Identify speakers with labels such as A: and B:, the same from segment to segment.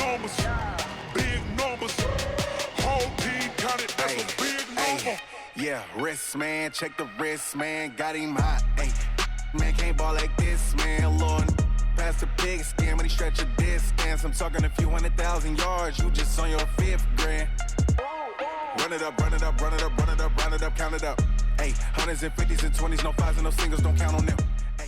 A: numbers. Big numbers. Whole team counted, that's a big number.
B: Yeah, wrist, man. Check the wrist, man. Got him hot. Ay, man, can't ball like this, man. Lord, past the pig skin when he stretch a distance. I'm talking a few 100,000 yards. You just on your 5th grand. Run it up, run it up, run it up, run it up, run it up, count it up. Hey, hundreds and 50s and 20s, no 5s and no singles, don't count on them. Hey.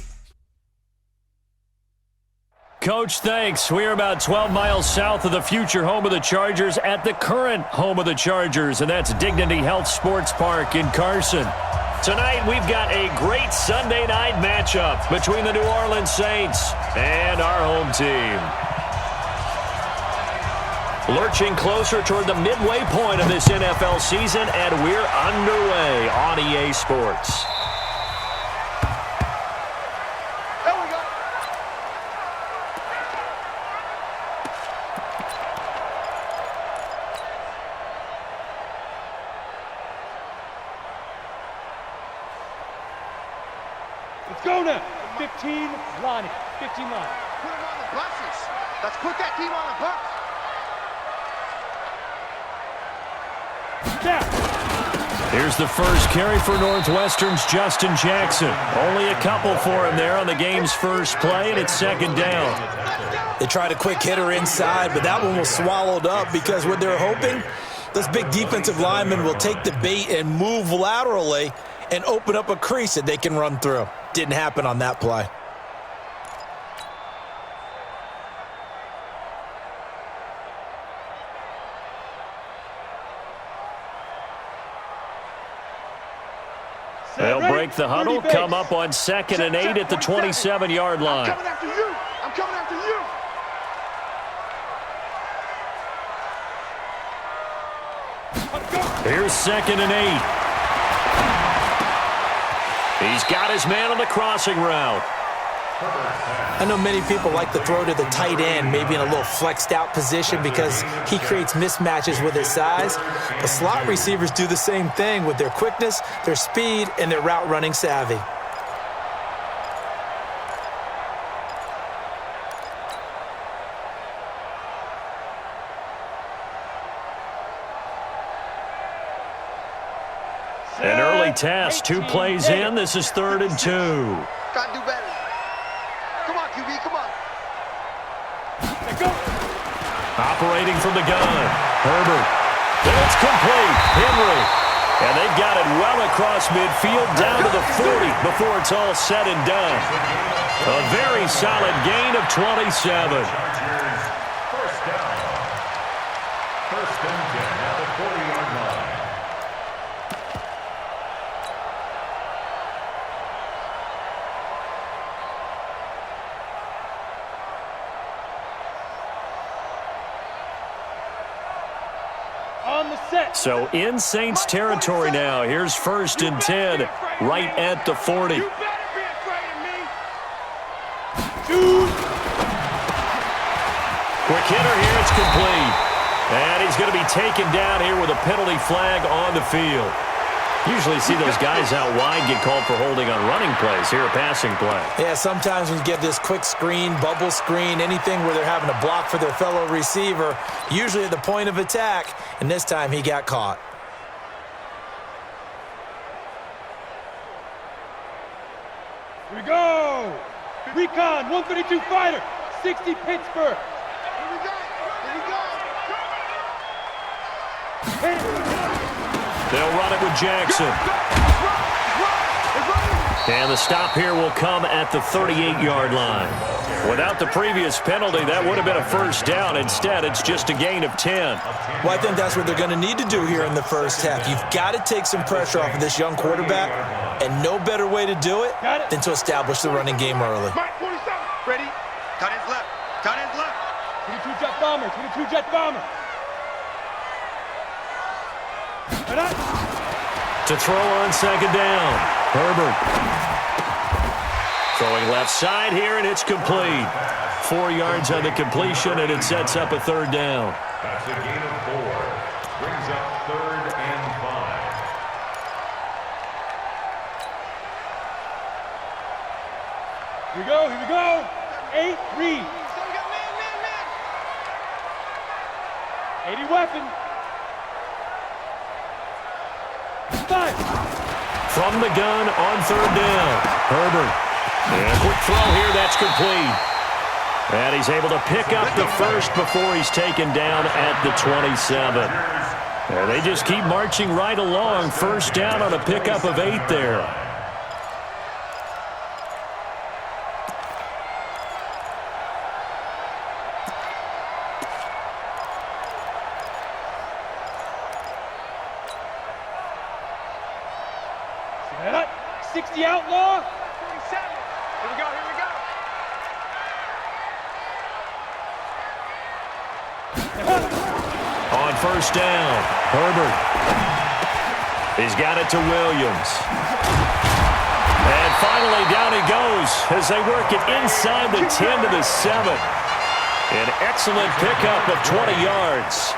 C: Coach, thanks. We're about 12 miles south of the future home of the Chargers at the current home of the Chargers, and that's Dignity Health Sports Park in Carson. Tonight, we've got a great Sunday night matchup between the New Orleans Saints and our home team. Lurching closer toward the midway point of this NFL season, and we're underway on EA Sports.
D: There we go.
E: Let's go now. 15 line. 15 line.
D: Put him on the buses. Let's put that team on the bus.
C: Here's the first carry for Northwestern's Justin Jackson. Only a couple for him there on the game's first play, and it's second down.
F: They tried a quick hitter inside, but that one was swallowed up because what they're hoping, this big defensive lineman will take the bait and move laterally and open up a crease that they can run through. Didn't happen on that play.
C: They'll break the huddle, come up on 2nd and 8 at the 27-yard line.
D: I'm coming after you. I'm coming after you.
C: Here's 2nd and 8. He's got his man on the crossing route.
F: I know many people like to throw to the tight end, maybe in a little flexed out position because he creates mismatches with his size. But slot receivers do the same thing with their quickness, their speed, and their route running savvy.
C: An early test, 2 plays in. This is 3rd and 2.
D: Gotta do better. Come on, QB, come on.
C: Operating from the gun, Herbert. And it's complete. Henry. And they've got it well across midfield down to the 40 before it's all said and done. A very solid gain of 27.
G: First down. First and 10 at the 40-yard line.
C: So in Saints territory now. Here's 1st and 10 right at the 40.
E: You better be afraid of me. Shoot.
C: Quick hitter here. It's complete. And he's going to be taken down here with a penalty flag on the field. Usually see those guys out wide get called for holding on running plays. Here, a passing play.
F: Yeah, sometimes when you get this quick screen, bubble screen, anything where they're having to block for their fellow receiver, usually at the point of attack, and this time he got caught.
E: Here we go. Recon, 132 fighter, 60 Pittsburgh.
D: Here we go. Here we go.
C: They'll run it with Jackson. And the stop here will come at the 38-yard line. Without the previous penalty, that would have been a first down. Instead, it's just a gain of 10.
F: Well, I think that's what they're going to need to do here in the first half. You've got to take some pressure off of this young quarterback, and no better way to do it than to establish the running game early.
D: Mike 47. Ready? Cut his left. Cut his left.
E: 22 jet bomber. 22 jet bomber.
C: To throw on 2nd down, Herbert. Throwing left side here, and it's complete. 4 yards on the completion, and it sets up a 3rd down.
G: That's a gain of 4. Brings up 3rd and 5.
E: Here we go. 8, read. 80 weapon. 5.
C: From the gun on 3rd down. Herbert. And a quick throw here. That's complete. And he's able to pick up the first before he's taken down at the 27. And they just keep marching right along. 1st down on a pickup of 8 there.
E: Set up. 60 outlaw.
D: 47. Here we go, here we go.
C: On 1st down, Herbert. He's got it to Williams. And finally down he goes as they work it inside the 10 to the 7. An excellent pickup of 20 yards.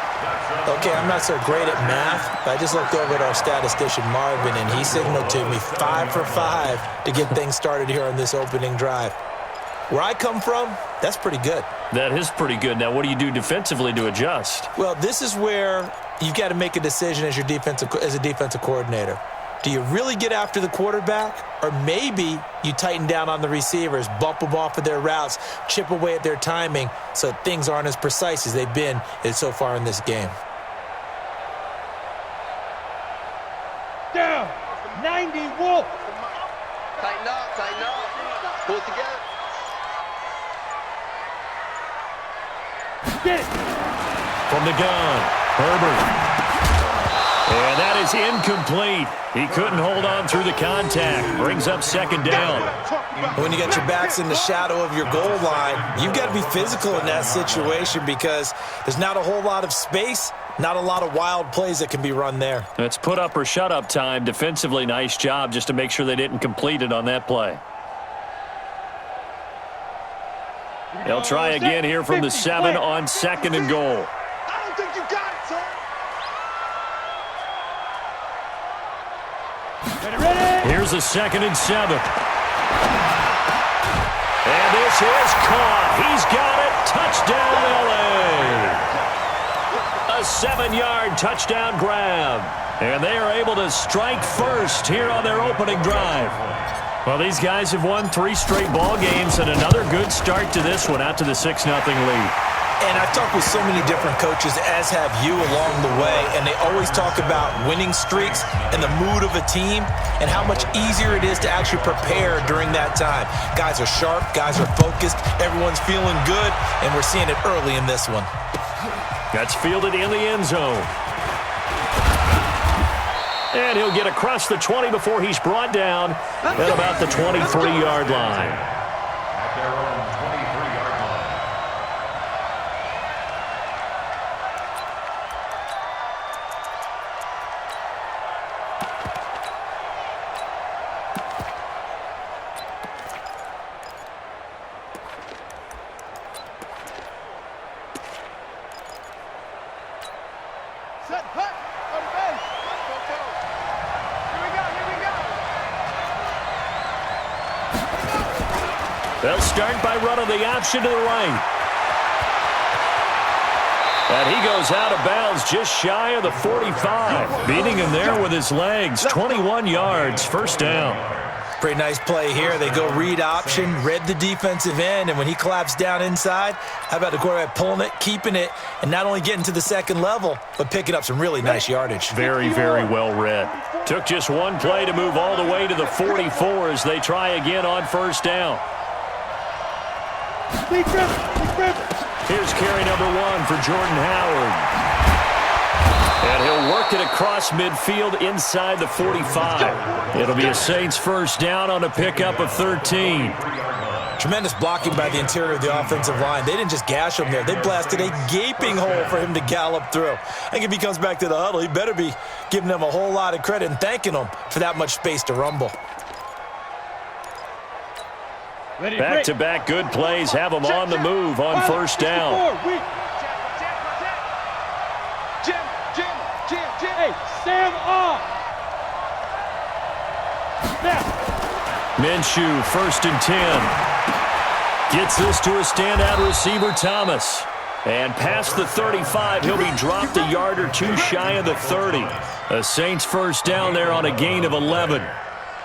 F: Okay, I'm not so great at math, but I just looked over at our statistician, Marvin, and he signaled to me 5 for 5 to get things started here on this opening drive. Where I come from, that's pretty good.
C: That is pretty good. Now, what do you do defensively to adjust?
F: Well, this is where you've got to make a decision as a defensive coordinator. Do you really get after the quarterback, or maybe you tighten down on the receivers, bump them off of their routes, chip away at their timing so things aren't as precise as they've been so far in this game?
E: Down. 90 Wolf.
D: Tighten up, tighten up. Pull it together.
E: Get it.
C: From the gun, Herbert. And that is incomplete. He couldn't hold on through the contact. Brings up 2nd down.
F: When you got your backs in the shadow of your goal line, you've got to be physical in that situation because there's not a whole lot of space, not a lot of wild plays that can be run there.
C: It's put up or shut up time. Defensively, nice job just to make sure they didn't complete it on that play. They'll try again here from the 7 on 2nd and goal.
D: I don't think you got it, son.
E: Ready.
C: Here's a 2nd and 7. And this is caught. He's got it. Touchdown, L.A. A 7-yard touchdown grab. And they are able to strike first here on their opening drive. Well, these guys have won 3 straight ball games and another good start to this one out to the 6-0 lead.
F: And I've talked with so many different coaches, as have you along the way, and they always talk about winning streaks and the mood of a team and how much easier it is to actually prepare during that time. Guys are sharp, guys are focused, everyone's feeling good, and we're seeing it early in this one.
C: That's fielded in the end zone. And he'll get across the 20 before he's brought down at about the 23-yard line.
G: At their own 23-yard line.
D: Set, hut, on the base. Go, go. Here we go, here we go.
C: They'll start by running the option to the right. And he goes out of bounds just shy of the 45. Beating him there with his legs. 21 yards, 1st down.
F: Pretty nice play here. They go read option, read the defensive end, and when he collapsed down inside, how about the quarterback pulling it, keeping it, and not only getting to the 2nd level, but picking up some really nice yardage.
C: Very, very well read. Took just one play to move all the way to the 44 as they try again on 1st down. Here's carry number 1 for Jordan Howard. And he'll work it across midfield inside the 45. It'll be a Saints 1st down on a pickup of 13.
F: Tremendous blocking by the interior of the offensive line. They didn't just gash him there. They blasted a gaping hole for him to gallop through. I think if he comes back to the huddle, he better be giving them a whole lot of credit and thanking them for that much space to rumble.
C: Back-to-back good plays have them on the move on 1st down.
E: Hey, Sam off.
C: Minshew, 1st and 10. Gets this to a standout receiver, Thomas. And past the 35, he'll be dropped a yard or two shy of the 30. The Saints first down there on a gain of 11.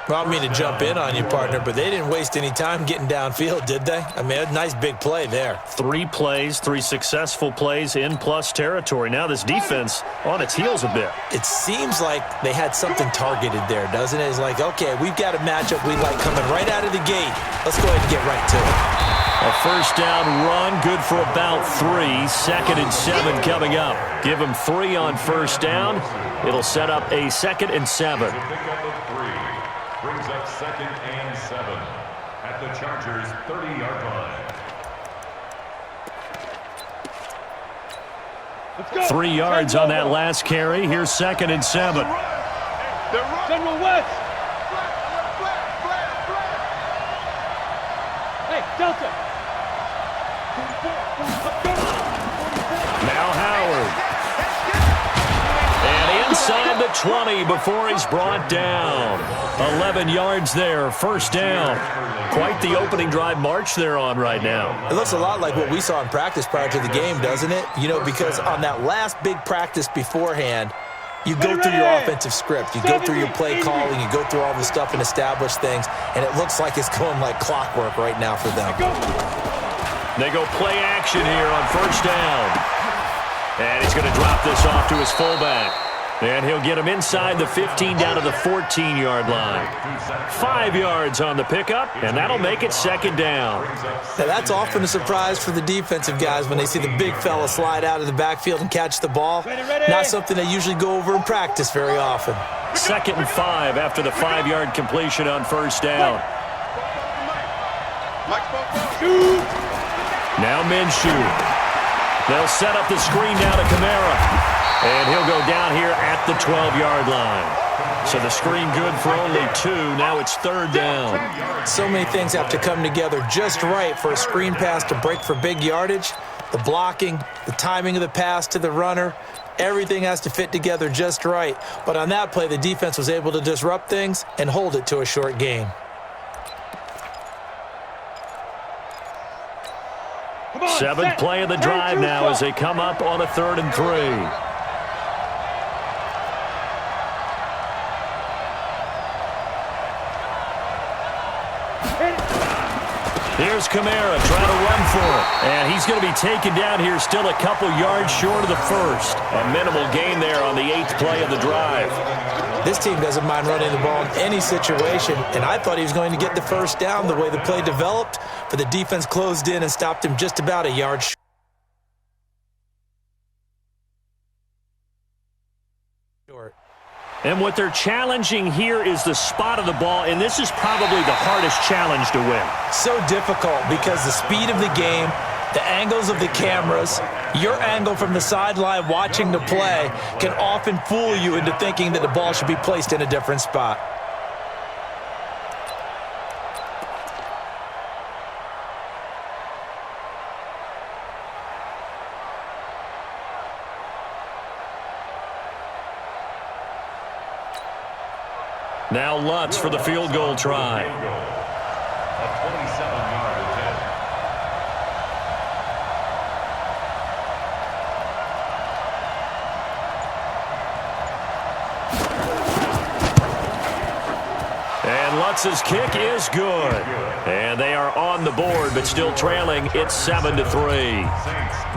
F: Well, I don't mean to jump in on you, partner, but they didn't waste any time getting downfield, did they? I mean, a nice big play there.
C: 3 plays, 3 successful plays in plus territory. Now this defense on its heels a bit.
F: It seems like they had something targeted there, doesn't it? It's like, okay, we've got a matchup we like coming right out of the gate. Let's go ahead and get right to it.
C: A first down run, good for about 3. 2nd and 7 coming up. Give them 3 on first down. It'll set up a 2nd and 7.
G: Brings up 2nd and 7 at the Chargers' 30-yard line.
C: 3 yards on that last carry. Here's 2nd and 7.
E: General West. Hey, Delta.
C: Now Howard. And inside the 20 before he's brought down. 11 yards there, first down. Quite the opening drive march they're on right now.
F: It looks a lot like what we saw in practice prior to the game, doesn't it? You know, because on that last big practice beforehand, you go through your offensive script. You go through your play calling. You go through all the stuff and establish things. And it looks like it's going like clockwork right now for them.
C: They go play action here on first down. And he's going to drop this off to his fullback. And he'll get him inside the 15 down to the 14-yard line. 5 yards on the pickup, and that'll make it 2nd down.
F: Now, that's often a surprise for the defensive guys when they see the big fella slide out of the backfield and catch the ball. Not something they usually go over in practice very often.
C: 2nd and 5 after the 5-yard completion on first down. Now Minshew. They'll set up the screen now to Kamara. And he'll go down here at the 12-yard line. So the screen good for only 2. Now it's 3rd down.
F: So many things have to come together just right for a screen pass to break for big yardage. The blocking, the timing of the pass to the runner, everything has to fit together just right. But on that play, the defense was able to disrupt things and hold it to a short gain.
C: 7th play of the drive now as they come up on a 3rd and 3. Here's Kamara trying to run for it. And he's going to be taken down here still a couple yards short of the first. A minimal gain there on the 8th play of the drive.
F: This team doesn't mind running the ball in any situation, and I thought he was going to get the first down the way the play developed, but the defense closed in and stopped him just about a yard short.
C: And what they're challenging here is the spot of the ball, and this is probably the hardest challenge to win.
F: So difficult because the speed of the game, the angles of the cameras, your angle from the sideline watching the play can often fool you into thinking that the ball should be placed in a different spot.
C: Now Lutz for the field goal try.
G: A 27-yard attempt.
C: And Lutz's kick is good. And they are on the board, but still trailing. It's 7-3.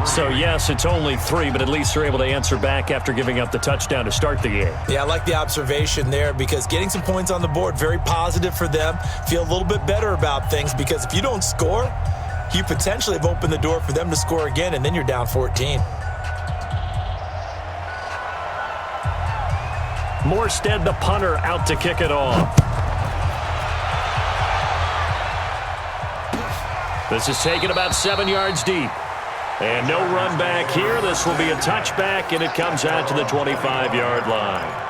C: So, yes, it's only 3, but at least they're able to answer back after giving up the touchdown to start the game.
F: Yeah, I like the observation there because getting some points on the board, very positive for them. Feel a little bit better about things because if you don't score, you potentially have opened the door for them to score again, and then you're down 14.
C: Morstead, the punter, out to kick it off. This is taken about 7 yards deep. And no run back here. This will be a touchback, and it comes out to the 25-yard line.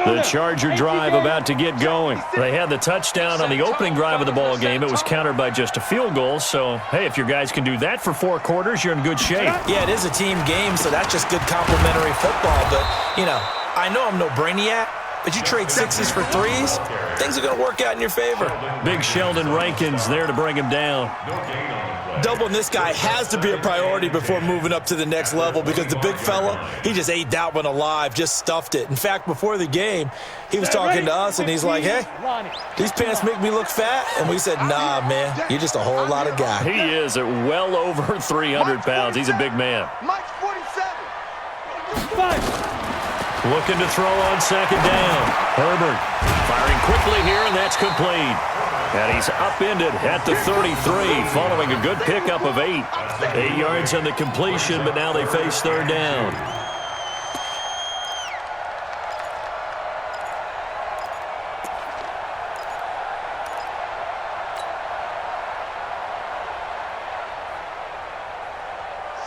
C: The Charger drive about to get going. They had the touchdown on the opening drive of the ball game. It was countered by just a field goal. So, hey, if your guys can do that for 4 quarters, you're in good shape.
F: Yeah, it is a team game, so that's just good complimentary football. But, you know, I know I'm no brainiac, but you trade sixes for threes, things are going to work out in your favor.
C: Big Sheldon Rankins there to bring him down.
F: Doubling this guy has to be a priority before moving up to the next level because the big fella, he just ate that one alive, just stuffed it. In fact, before the game, he was talking to us, and he's like, hey, these pants make me look fat. And we said, nah, man, you're just a whole lot of guy.
C: He is at well over 300 pounds. He's a big man.
D: Mike's 47.
C: Looking to throw on second down. Herbert firing quickly here, and that's complete. And he's upended at the 33, following a good pickup of 8. 8 yards on the completion, but now they face third down.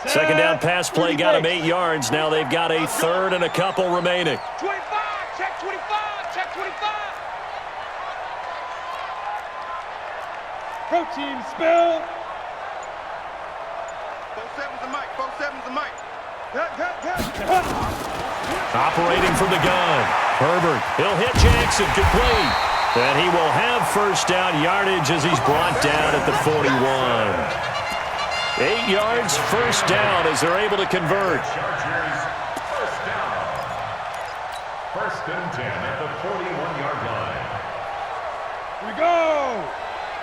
C: Second down pass play got him 8 yards. Now they've got a third and a couple remaining.
D: 25, check 25, check 25.
E: Protein spill.
D: 47's the mic, 47's the mic.
C: Operating from the gun. Herbert, he'll hit Jackson, complete. And he will have first down yardage as he's brought down at the 41. 8 yards, first down as they're able to convert.
G: Chargers, first down. First and 10 at the 41-yard line.
E: Here we go.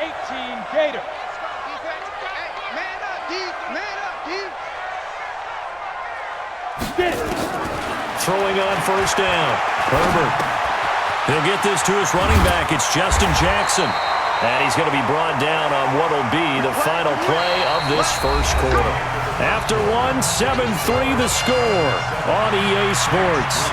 E: 18 Gators.
D: Man up, D. Man up, D.
C: Throwing on first down. Herbert. He'll get this to his running back. It's Justin Jackson. And he's going to be brought down on what will be the final play of this first quarter. After one, 7-3 the score on EA Sports.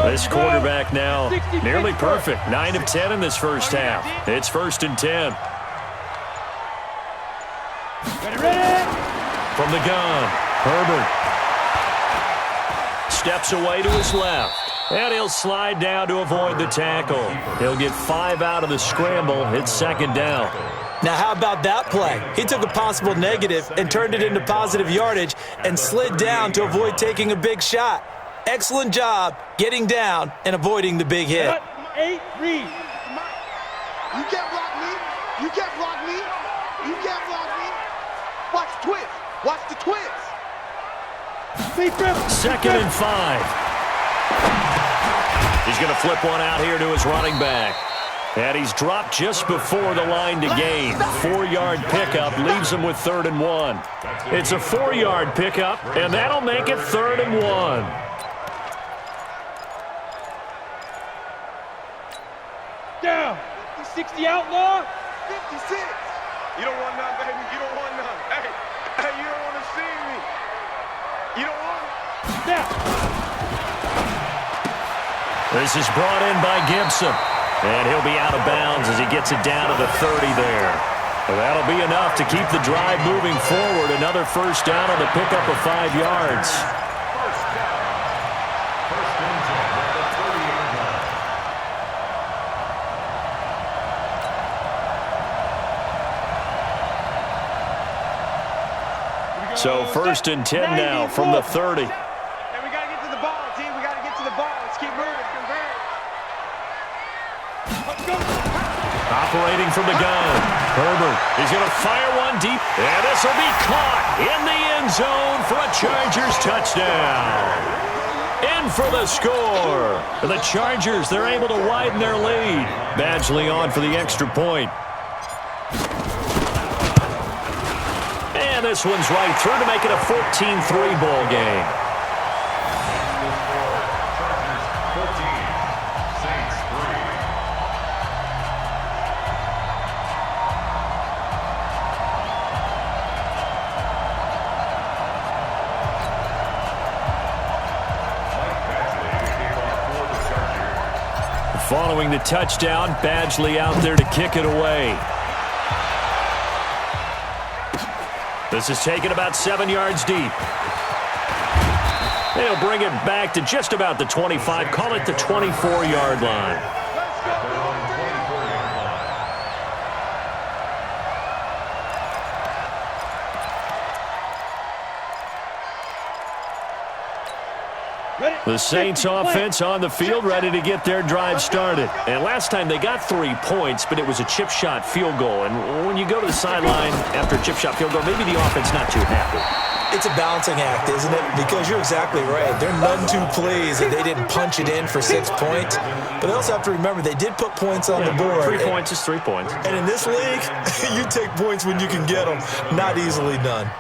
C: This quarterback now nearly perfect. 9 of 10 in this first half. It's first and 10.
E: Ready.
C: From the gun, Herbert steps away to his left. And he'll slide down to avoid the tackle. He'll get 5 out of the scramble. It's second down.
F: Now, how about that play? He took a possible negative and turned it into positive yardage and slid down to avoid taking a big shot. Excellent job getting down and avoiding the big hit.
E: 8 read.
D: You can't block me. You can't block me. You can't block me. Watch the twist. Watch the twist.
C: Second and 5. He's going to flip one out here to his running back. And he's dropped just before the line to gain. 4-yard pickup leaves him with 3rd and 1. It's a 4-yard pickup, and that'll make it 3rd and 1.
E: Down. 60 outlaw.
D: 56. You don't want none, baby. You don't want none. Hey, you don't want to see me. You don't want it.
E: Down.
C: This is brought in by Gibson. And he'll be out of bounds as he gets it down to the 30 there. And that'll be enough to keep the drive moving forward. Another first down on the pickup of 5 yards.
G: First down. First and 10 at the 38 line.
C: So first and 10 now from the 30.
D: And we got to get to the ball, team. We got to get to the ball. Let's keep moving.
C: Operating from the gun. Herbert is going to fire one deep. And this will be caught in the end zone for a Chargers touchdown. In for the score. For the Chargers, they're able to widen their lead. Badgley on for the extra point. And this one's right through to make it a 14-3 ball game.
G: Chargers 14, Saints 3.
C: Following the touchdown, Badgley out there to kick it away. This is taken about 7 yards deep. They'll bring it back to just about the 25, call it the 24-yard line. The Saints offense on the field, ready to get their drive started. And last time they got 3 points, but it was a chip shot field goal. And when you go to the sideline after a chip shot field goal, maybe the offense not too happy.
F: It's a balancing act, isn't it? Because you're exactly right. They're none too pleased that they didn't punch it in for 6 points. But they also have to remember they did put points on the board.
C: 3 points is 3 points.
F: And in this league, you take points when you can get them. Not easily done.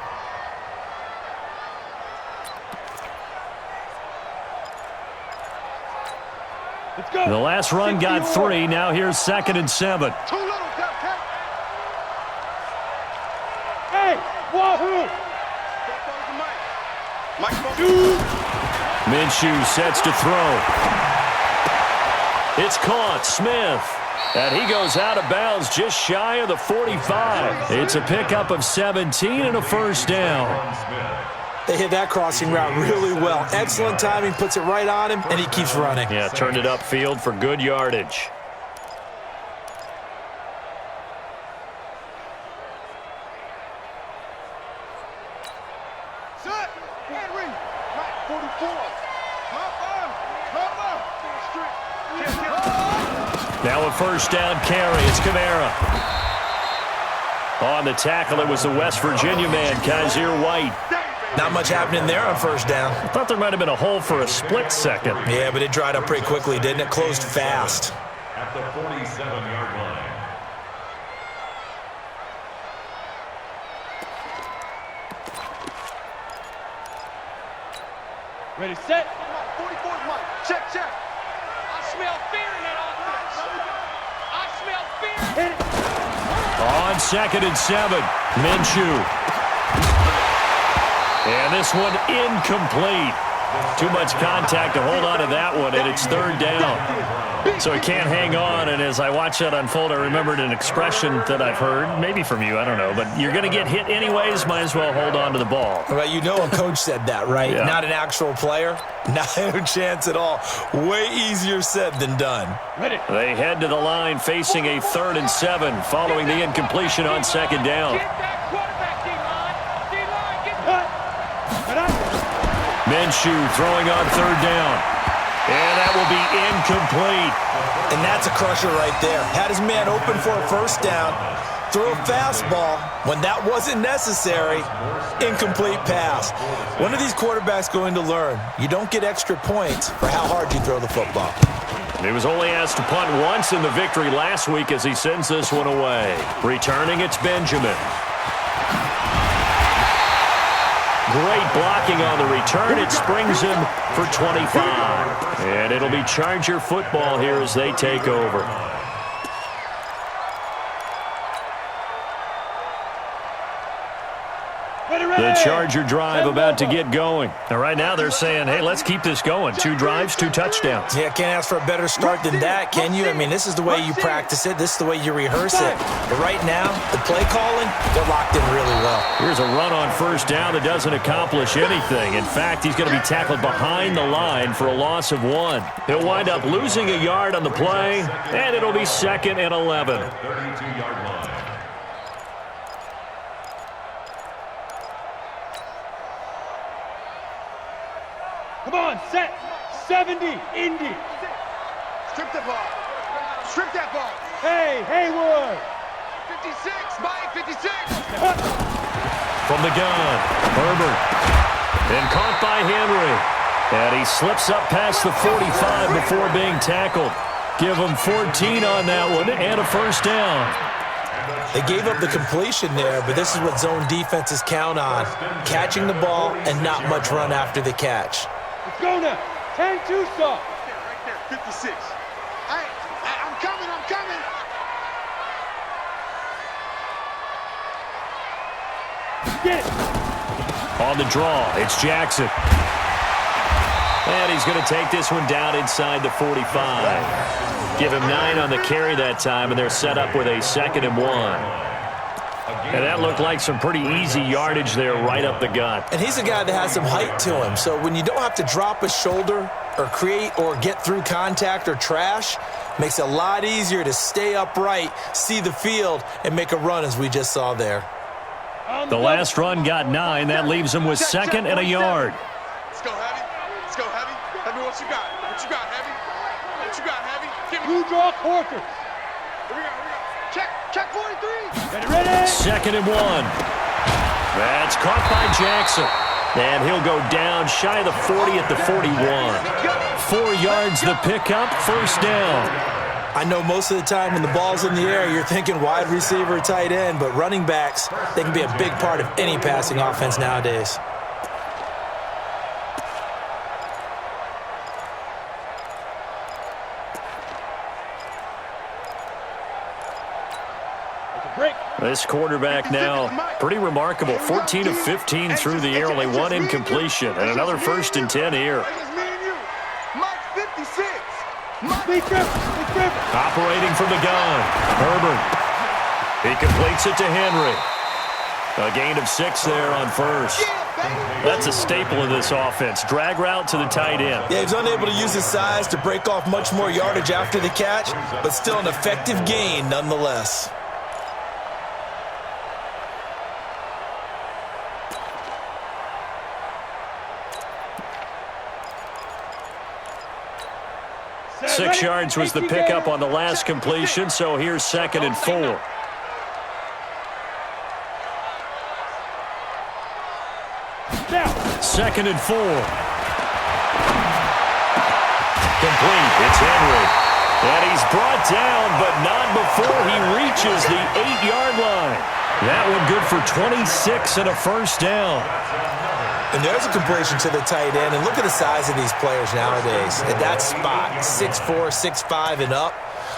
E: Let's go.
C: The last run got 3. Now here's 2nd and 7.
D: Too little, Cap.
E: Hey, wahoo!
C: Minshew sets to throw. It's caught. Smith. And he goes out of bounds just shy of the 45. It's a pickup of 17 and a first down.
F: They hit that crossing route really well. Excellent timing, puts it right on him, and he keeps running.
C: Yeah, turned it upfield for good yardage.
D: Set. Henry. 44.
C: Now a first down carry. It's Kamara. On the tackle, it was the West Virginia man, Kaiser White.
F: Not much happening there on first down.
C: I thought there might have been a hole for a split second.
F: Yeah, but it dried up pretty quickly, didn't it? Closed fast.
G: At the 47-yard line.
E: Ready, set.
D: 44's Mike. Check.
H: I smell fear in that offense. I smell fear.
E: Hit it.
C: On 2nd and 7, Minshew. And this one incomplete. Too much contact to hold on to that one, and it's 3rd down. So he can't hang on, and as I watch that unfold, I remembered an expression that I've heard, maybe from you, I don't know, but you're going to get hit anyways, might as well hold on to the ball.
F: Well, you know a coach said that, right?
C: Yeah.
F: Not an actual player. Not a chance at all. Way easier said than done.
E: Ready.
C: They head to the line facing a 3rd and 7 following the incompletion on 2nd down.
H: Get that quarterback, D-line. D-line, get that.
C: Minshew throwing on 3rd down. And that will be incomplete.
F: And that's a crusher right there. Had his man open for a first down. Throw a fastball when that wasn't necessary. Incomplete pass. When are these quarterbacks going to learn? You don't get extra points for how hard you throw the football.
C: He was only asked to punt once in the victory last week as he sends this one away. Returning, it's Benjamin. Great blocking on the return. It springs him for 25. And it'll be Charger football here as they take over. The Charger drive about to get going. And right now they're saying, hey, let's keep this going. 2 drives, 2 touchdowns.
F: Yeah, can't ask for a better start than that, can you? I mean, this is the way you practice it. This is the way you rehearse it. But right now, the play calling, they're locked in really well.
C: Here's a run on first down that doesn't accomplish anything. In fact, he's going to be tackled behind the line for a loss of 1. He'll wind up losing a yard on the play, and it'll be 2nd and 11.
G: 32-yard line.
E: Come on, set. 70, Indy.
D: Strip that ball. Strip that ball.
E: Hey, Haywood.
D: 56, Mike, 56.
C: From the gun, Herbert. And caught by Henry. And he slips up past the 45 before being tackled. Give him 14 on that one and a first down.
F: They gave up the completion there, but this is what zone defenses count on. Catching the ball and not much run after the catch.
E: Let's go now. 10-2 stop.
D: Right there, 56. Hey, I'm coming.
E: Get it.
C: On the draw, it's Jackson. And he's going to take this one down inside the 45. Give him 9 on the carry that time, and they're set up with a 2nd and 1. And that looked like some pretty easy yardage there right up the gut.
F: And he's a guy that has some height to him, so when you don't have to drop a shoulder or create or get through contact or trash, makes it a lot easier to stay upright, see the field, and make a run as we just saw there.
C: The last run got 9. That leaves him with 2nd and a yard.
D: Let's go, Heavy. Let's go, Heavy. Heavy, what you got? What you got, Heavy? What you got, Heavy? Give me.
E: You draw quarters.
D: Here we go. Check 43.
E: Ready?
C: 2nd and 1. That's caught by Jackson. And he'll go down shy of the 40 at the 41. 4 yards the pickup, 1st down.
F: I know most of the time when the ball's in the air, you're thinking wide receiver, tight end, but running backs, they can be a big part of any passing offense nowadays.
C: This quarterback now, pretty remarkable. 14 of 15 through the air, only 1 incompletion, and another 1st and 10 here.
D: Mike 56.
C: Operating from the gun, Herbert. He completes it to Henry. A gain of 6 there on 1st. That's a staple of this offense. Drag route to the tight end.
F: Yeah, he's unable to use his size to break off much more yardage after the catch, but still an effective gain nonetheless.
C: Six yards was the pickup on the last completion, so here's 2nd and 4. Second and 4. Complete. It's Henry. And he's brought down, but not before he reaches the 8-yard line. That one good for 26 and a 1st down.
F: And there's a completion to the tight end. And look at the size of these players nowadays. At that spot, 6'4", 6'5", and up.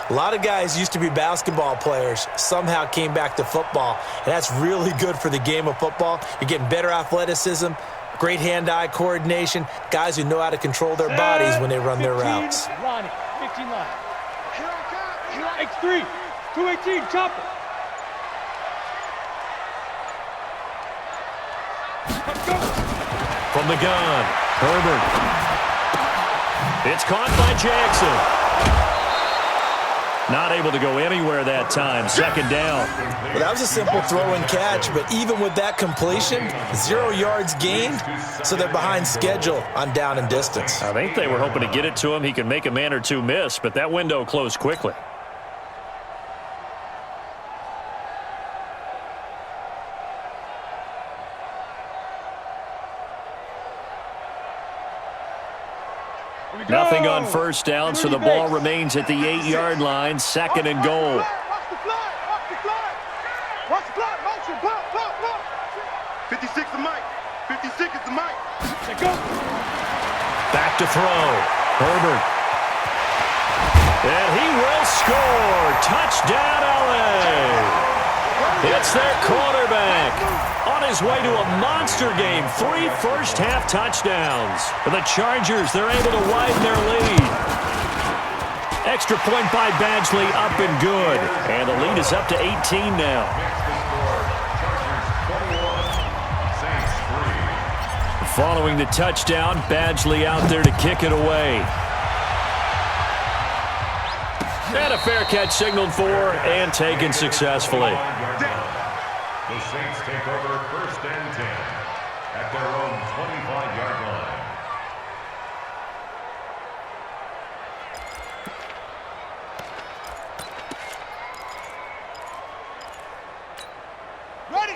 F: A lot of guys used to be basketball players, somehow came back to football. And that's really good for the game of football. You're getting better athleticism, great hand-eye coordination, guys who know how to control their bodies when they run their routes.
E: 15 line. X3, 218, chopper.
C: From the gun, Herbert. It's caught by Jackson. Not able to go anywhere that time. 2nd down.
F: Well, that was a simple throw and catch, but even with that completion, 0 yards gained, so they're behind schedule on down and distance.
C: I think they were hoping to get it to him. He could make a man or two miss, but that window closed quickly. Nothing on 1st down, so the ball remains at the 8-yard line. 2nd and goal.
D: Watch the fly. Motion. Block. 56 is Mike. 56 is the Mike.
C: Back to throw. Herbert. And he will score. Touchdown, LA. It's their quarterback. On his way to a monster game. 3 first-half touchdowns. For the Chargers, they're able to widen their lead. Extra point by Badgley, up and good. And the lead is up to 18 now. Following the touchdown, Badgley out there to kick it away. And a fair catch signaled for and taken successfully.
G: The Saints take over 1st and 10 at their own 25-yard line.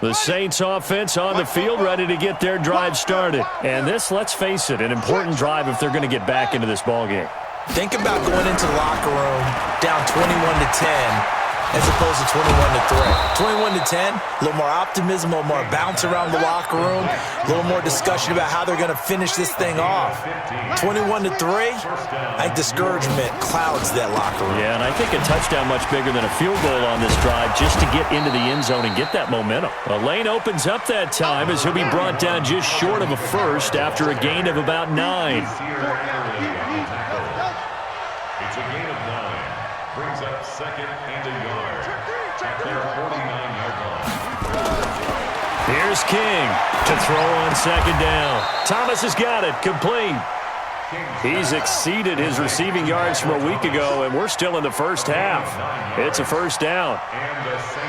C: The Saints offense on the field, ready to get their drive started. And this, let's face it, an important drive if they're going to get back into this ballgame.
F: Think about going into the locker room down 21-10. as opposed to 21-3. 21-10, a little more optimism, a little more bounce around the locker room, a little more discussion about how they're going to finish this thing off. 21-3, I think discouragement clouds that locker room.
C: Yeah, and I think a touchdown much bigger than a field goal on this drive just to get into the end zone and get that momentum. A lane opens up that time as he'll be brought down just short of a first after a gain of about 9.
G: It's a gain of 9. Brings up second and a yard at their 49-yard line.
C: Here's King to throw on second down. Thomas has got it, complete. He's exceeded his receiving yards from a week ago, and we're still in the first half. It's a first down.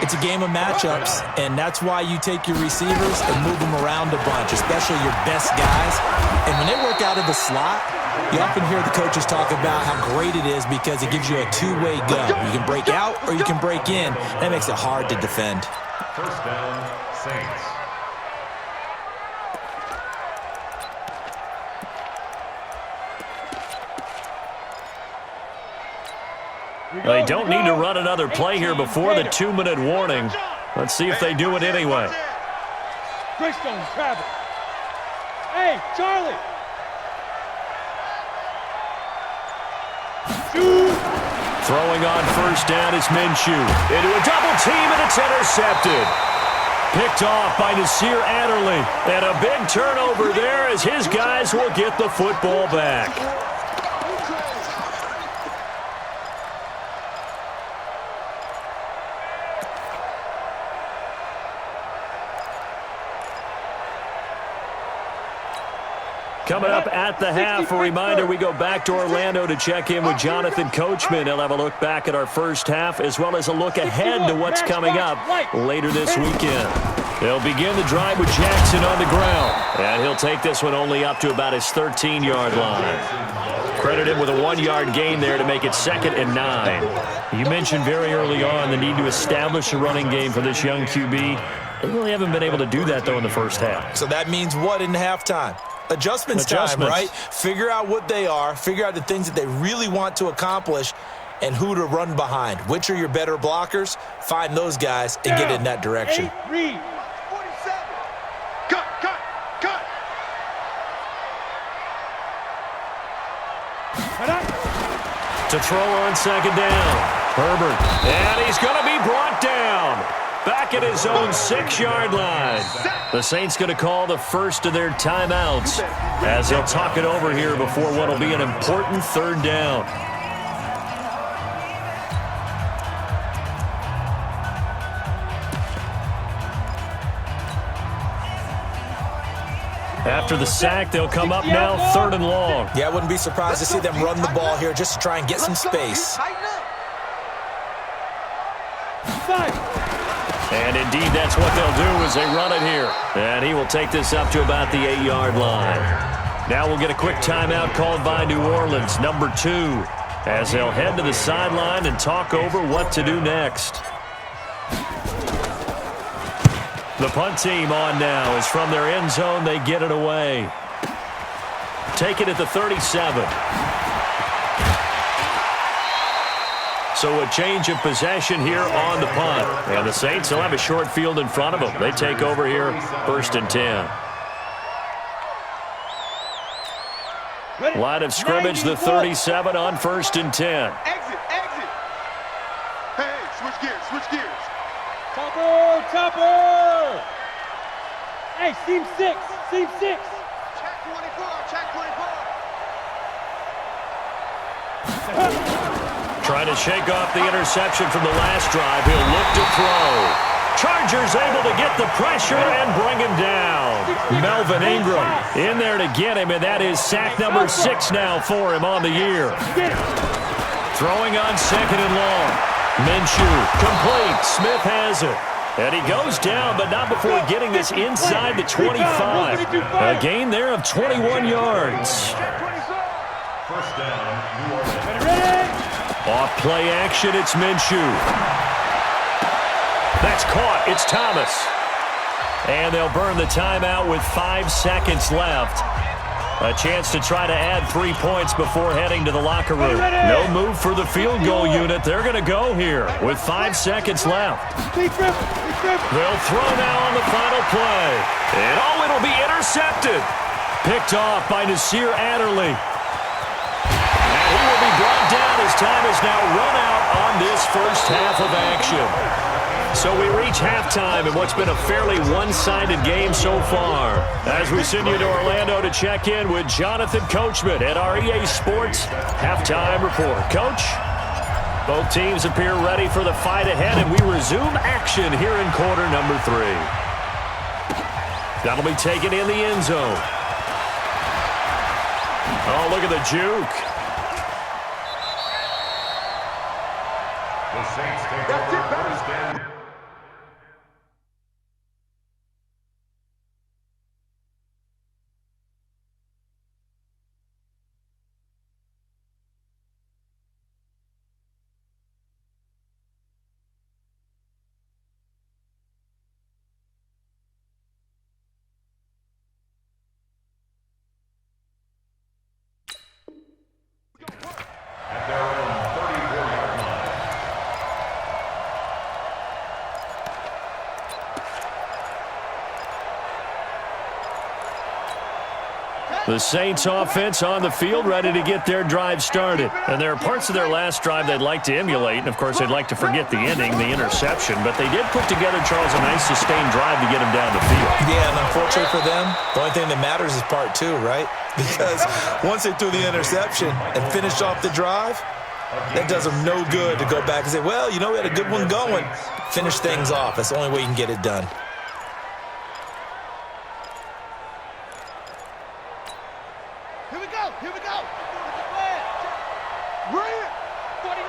F: It's a game of matchups, and that's why you take your receivers and move them around a bunch, especially your best guys. And when they work out of the slot, you often hear the coaches talk about how great it is because it gives you a two-way go. You can break out or you can break in. That makes it hard to defend.
G: First down, Saints.
C: They don't need to run another play here before the 2-minute warning. Let's see if they do it anyway.
E: Greystone travel. Hey, Charlie. Shoot.
C: Throwing on first down is Minshew. Into a double team, and it's intercepted. Picked off by Nasir Adderley. And a big turnover there as his guys will get the football back. Coming up at the half, a reminder, we go back to Orlando to check in with Jonathan Coachman. He'll have a look back at our first half as well as a look ahead to what's coming up later this weekend. They'll begin the drive with Jackson on the ground, and he'll take this one only up to about his 13-yard line. Credit him with a 1-yard gain there to make it 2nd and 9. You mentioned very early on the need to establish a running game for this young QB. They really haven't been able to do that, though, in the first half.
F: So that means what in halftime? Adjustments time, right? Figure out what they are, figure out the things that they really want to accomplish, and who to run behind. Which are your better blockers? Find those guys and get in that direction.
D: 8, read. 47. Cut.
C: To throw on second down, Herbert. And he's going to be brought down. Back at his own 6-yard line. The Saints going to call the first of their timeouts as they'll talk it over here before what will be an important 3rd down. After the sack, they'll come up now 3rd and long.
F: Yeah, I wouldn't be surprised to see them run the ball here just to try and get some space.
C: And indeed, that's what they'll do as they run it here. And he will take this up to about the 8-yard line. Now we'll get a quick timeout called by New Orleans, number 2, as they'll head to the sideline and talk over what to do next. The punt team on now is from their end zone. They get it away. Take it at the 37. So a change of possession here on the punt. And the Saints will have a short field in front of them. They take over here, 1st and 10. Line of scrimmage, the 37 on 1st and 10.
D: Exit. Hey, switch gears.
E: Topper. Hey, seam 6.
D: Check 24.
C: Trying to shake off the interception from the last drive. He'll look to throw. Chargers able to get the pressure and bring him down. Melvin Ingram in there to get him, and that is sack number 6 now for him on the year. Throwing on 2nd and long. Minshew complete. Smith has it. And he goes down, but not before getting this inside the 25. A gain there of 21 yards.
G: First down, New Orleans.
C: Off play action, it's Minshew. That's caught, it's Thomas. And they'll burn the timeout with 5 seconds left. A chance to try to add 3 points before heading to the locker room. No move for the field goal unit. They're going to go here with 5 seconds left. They'll throw now on the final play. And it'll be intercepted. Picked off by Nasir Adderley. And he will be brought down as time is now run out on this first half of action. So we reach halftime in what's been a fairly one-sided game so far. As we send you to Orlando to check in with Jonathan Coachman at our EA Sports Halftime Report. Coach, both teams appear ready for the fight ahead, and we resume action here in quarter number 3. That'll be taken in the end zone. Oh, look at the juke.
G: The Saints take over first down. At their own 34-yard line.
C: The Saints offense on the field, ready to get their drive started. And there are parts of their last drive they'd like to emulate, and of course they'd like to forget the ending, the interception, but they did put together, Charles, a nice sustained drive to get them down the field.
F: Yeah, and unfortunately for them, the only thing that matters is part 2, right? Because once they threw the interception and finished off the drive, that does them no good to go back and say, well, you know, we had a good one going. Finish things off. That's the only way you can get it done.
D: Here we go. Bring it. 49.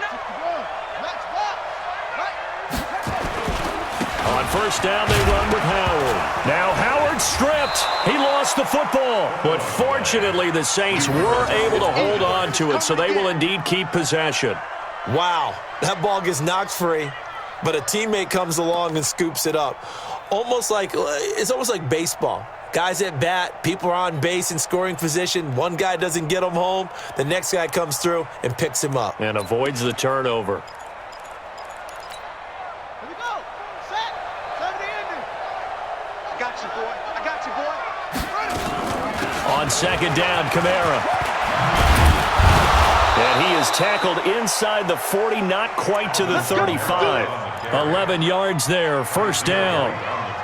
D: Let's go.
C: On first down, they run with Howard. Now Howard stripped. He lost the football. But fortunately, the Saints were able to hold on to it, so they will indeed keep possession.
F: Wow, that ball gets knocked free, but a teammate comes along and scoops it up. It's almost like baseball. Guys at bat, people are on base in scoring position. One guy doesn't get him home. The next guy comes through and picks him up.
C: And avoids the turnover.
D: Here we go. Set. 70 ending. I got you, boy.
C: On second down, Kamara. And he is tackled inside the 40, not quite to the 35. 11 yards there, first down.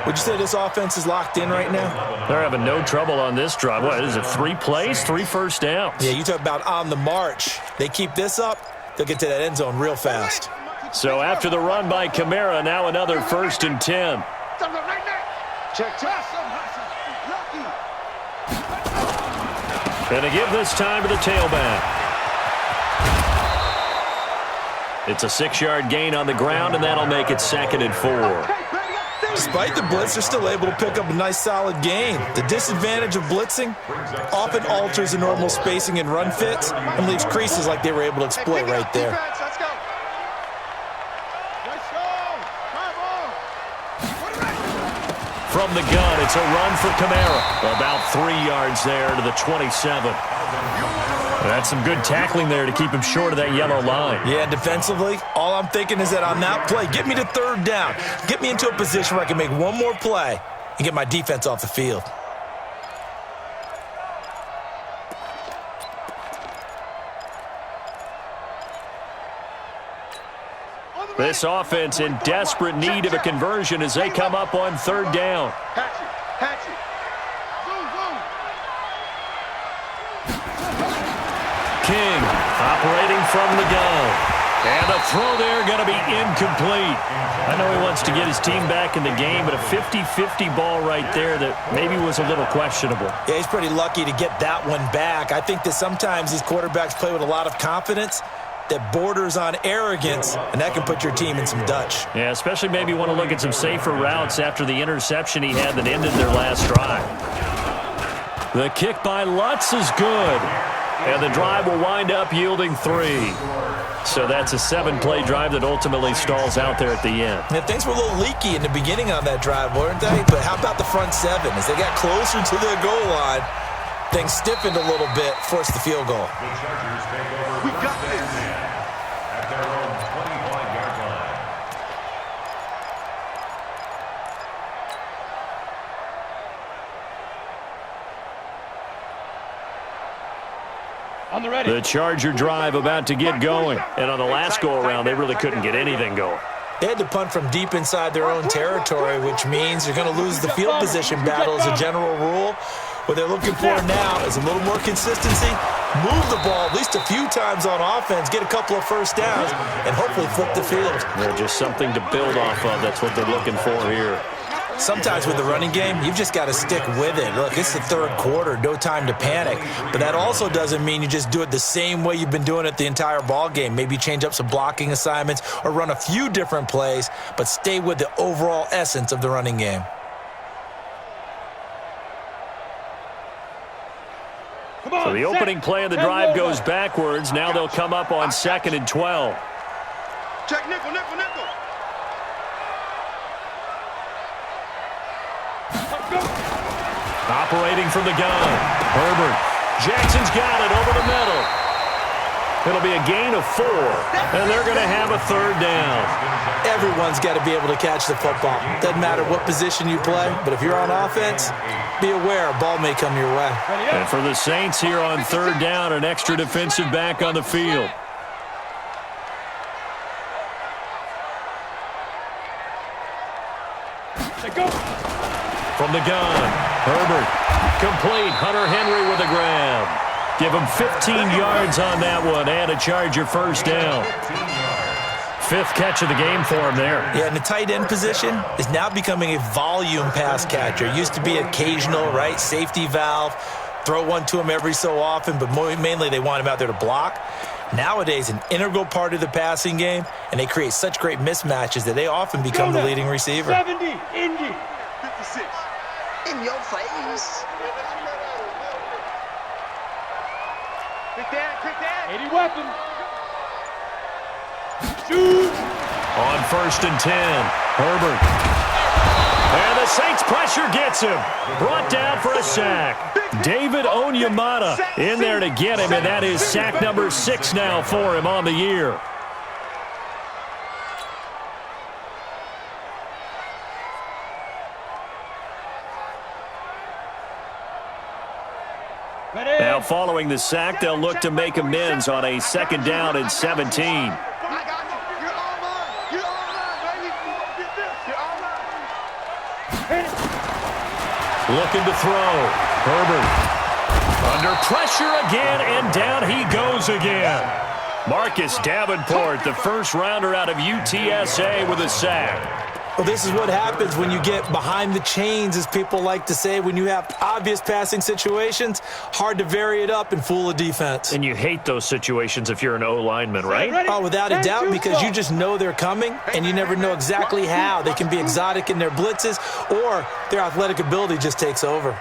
F: Would you say this offense is locked in right now?
C: They're having no trouble on this drive. What is it, 3 plays, 3 first downs?
F: Yeah, you talk about on the march. They keep this up, they'll get to that end zone real fast.
C: So after the run by Kamara, now another 1st and 10.
D: Check.
C: And they give this time to the tailback. It's a 6-yard gain on the ground, and that'll make it 2nd and 4.
F: Despite the blitz, they're still able to pick up a nice, solid gain. The disadvantage of blitzing often alters the normal spacing and run fits and leaves creases like they were able to exploit right there.
D: Let's go.
C: From the gun, it's a run for Kamara. About 3 yards there to the 27. That's some good tackling there to keep him short of that yellow line.
F: Yeah, defensively, all I'm thinking is that on that play, get me to 3rd down. Get me into a position where I can make one more play and get my defense off the field.
C: This offense in desperate need of a conversion as they come up on 3rd down.
D: Hatch it.
C: King operating from the gun. And the throw there going to be incomplete. I know he wants to get his team back in the game, but a 50-50 ball right there that maybe was a little questionable.
F: Yeah, he's pretty lucky to get that one back. I think that sometimes these quarterbacks play with a lot of confidence that borders on arrogance, and that can put your team in some Dutch.
C: Yeah, especially maybe want to look at some safer routes after the interception he had that ended their last drive. The kick by Lutz is good. And the drive will wind up yielding 3. So that's a 7-play drive that ultimately stalls out there at the end.
F: Yeah, things were a little leaky in the beginning on that drive, weren't they? But how about the front 7? As they got closer to the goal line, things stiffened a little bit, forced the field goal.
G: The Chargers take over
D: We got
G: first and
D: this.
G: 10 at their own 25-yard line.
E: On the ready.
C: The Charger drive about to get going. And on the last go-around, they really couldn't get anything going.
F: They had to punt from deep inside their own territory, which means you're going to lose the field position battle as a general rule. What they're looking for now is a little more consistency, move the ball at least a few times on offense, get a couple of first downs, and hopefully flip the field.
C: Yeah, just something to build off of. That's what they're looking for here.
F: Sometimes with the running game, you've just got to stick with it. Look, it's the third quarter, no time to panic. But that also doesn't mean you just do it the same way you've been doing it the entire ball game. Maybe change up some blocking assignments or run a few different plays, but stay with the overall essence of the running game.
C: So the opening play of the drive goes backwards. Now they'll come up on 2nd and 12.
D: Check nickel, nickel, nickel.
C: Operating from the gun. Herbert. Jackson's got it over the middle. It'll be a gain of 4, and they're going to have a 3rd down.
F: Everyone's got to be able to catch the football. Doesn't matter what position you play, but if you're on offense, be aware a ball may come your way.
C: And for the Saints here on 3rd down, an extra defensive back on the field. From the gun, Herbert. Complete. Hunter Henry with a grab. Give him 15 yards on that one and a Charger first down. 5th catch of the game for him there.
F: Yeah, and the tight end position is now becoming a volume pass catcher. It used to be occasional, right? Safety valve. Throw one to him every so often, but mainly they want him out there to block. Nowadays, an integral part of the passing game, and they create such great mismatches that they often become the leading receiver.
E: 70, Indy.
D: 56. In your face. Quick that.
E: 80 weapon. Shoot.
C: On 1st and 10, Herbert. And the Saints pressure gets him. Brought down for a sack. David Onyemata in there to get him, and that is sack number 6 now for him on the year. Now following the sack, they'll look to make amends on a 2nd down and 17.
D: I got you. You're all mine. You're all mine, baby. Get this. You're all mine.
C: Looking to throw. Herbert. Under pressure again, and down he goes again. Marcus Davenport, the first rounder out of UTSA with a sack.
F: Well, this is what happens when you get behind the chains, as people like to say. When you have obvious passing situations, hard to vary it up and fool a defense.
C: And you hate those situations if you're an O-lineman, right?
F: Oh, without a doubt, because you just know they're coming, and you never know exactly how. They can be exotic in their blitzes, or their athletic ability just takes over.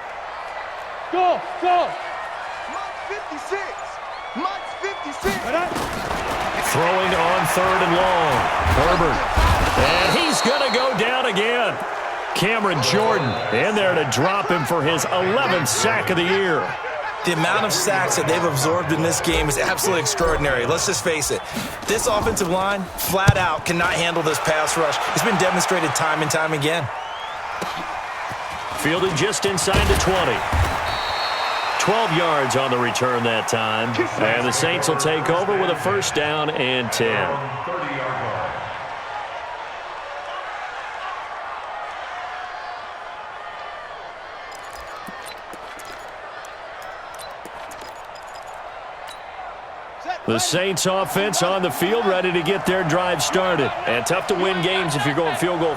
E: Go.
D: Mike's 56. Mike's 56.
C: Throwing on 3rd and long. Herbert. And he's going to go down again. Cameron Jordan in there to drop him for his 11th sack of the year.
F: The amount of sacks that they've absorbed in this game is absolutely extraordinary. Let's just face it. This offensive line, flat out, cannot handle this pass rush. It's been demonstrated time and time again.
C: Fielded just inside the 20. 12 yards on the return that time. And the Saints will take over with a 1st down and 10.
G: 30-yard line.
C: The Saints offense on the field, ready to get their drive started. And tough to win games if you're going field goal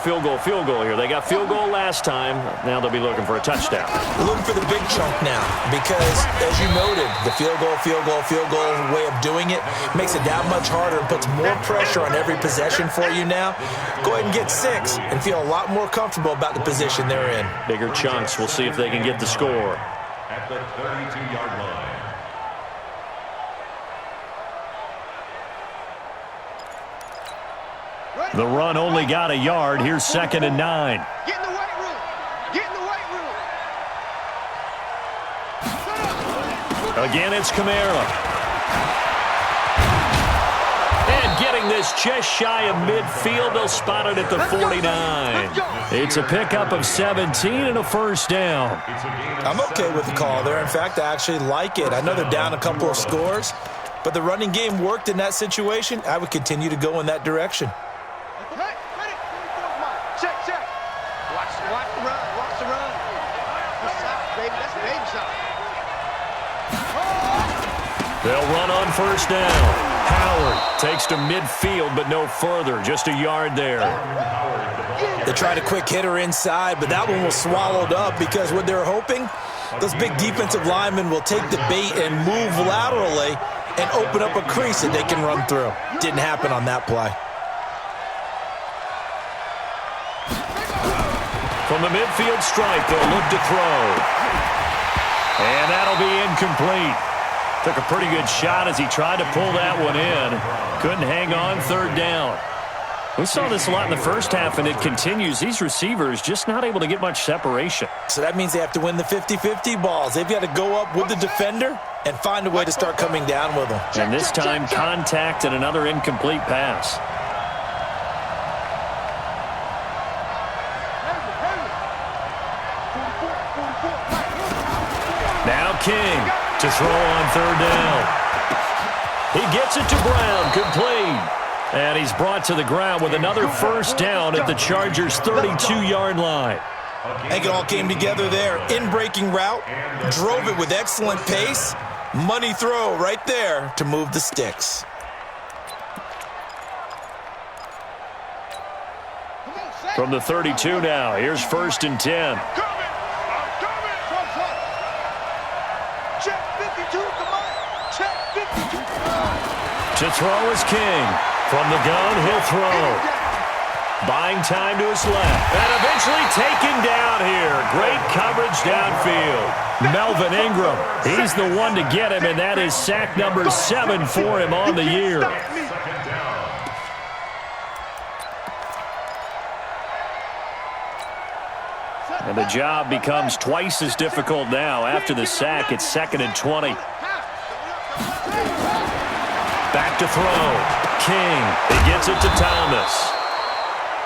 C: here. They got field goal last time. Now they'll be looking for a touchdown.
F: Looking for the big chunk now because, as you noted, the field goal way of doing it makes it that much harder and puts more pressure on every possession for you now. Go ahead and get 6 and feel a lot more comfortable about the position they're in.
C: Bigger chunks. We'll see if they can get the score.
G: At the 32-yard line.
C: The run only got a yard. Here's 2nd and 9.
D: Get in the weight room. Get in the weight room. Shut up.
C: Again, it's Kamara. And getting this just shy of midfield, they'll spot it at the 49. It's a pickup of 17 and a first down.
F: I'm okay with the call there. In fact, I actually like it. I know they're down a couple of scores, but the running game worked in that situation. I would continue to go in that direction.
D: Check, check. Watch the run. Watch the run. Good shot, baby. That's a baby shot.
C: They'll run on first down. Howard takes to midfield, but no further. Just a yard there.
F: They tried a quick hitter inside, but that one was swallowed up because what they're hoping, those big defensive linemen will take the bait and move laterally and open up a crease that they can run through. Didn't happen on that play.
C: From the midfield stripe, they'll look to throw. And that'll be incomplete. Took a pretty good shot as he tried to pull that one in. Couldn't hang on, third down. We saw this a lot in the first half, and it continues. These receivers just not able to get much separation.
F: So that means they have to win the 50-50 balls. They've got to go up with the defender and find a way to start coming down with them.
C: And this time, contact and another incomplete pass. Now King to throw on third down. He gets it to Brown, complete. And he's brought to the ground with another first down at the Chargers' 32-yard line.
F: I think it all came together there. In-breaking route, drove it with excellent pace. Money throw right there to move the sticks.
C: From the 32 now, here's first and 10.
D: Check 52, come on. Check 52.
C: To throw is King. From the gun, he'll throw. Buying time to his left. And eventually taken down here. Great coverage downfield. Melvin Ingram, he's the one to get him, and that is sack number 7 for him on the year. And the job becomes twice as difficult now. After the sack, it's 2nd and 20. Back to throw. King, he gets it to Thomas.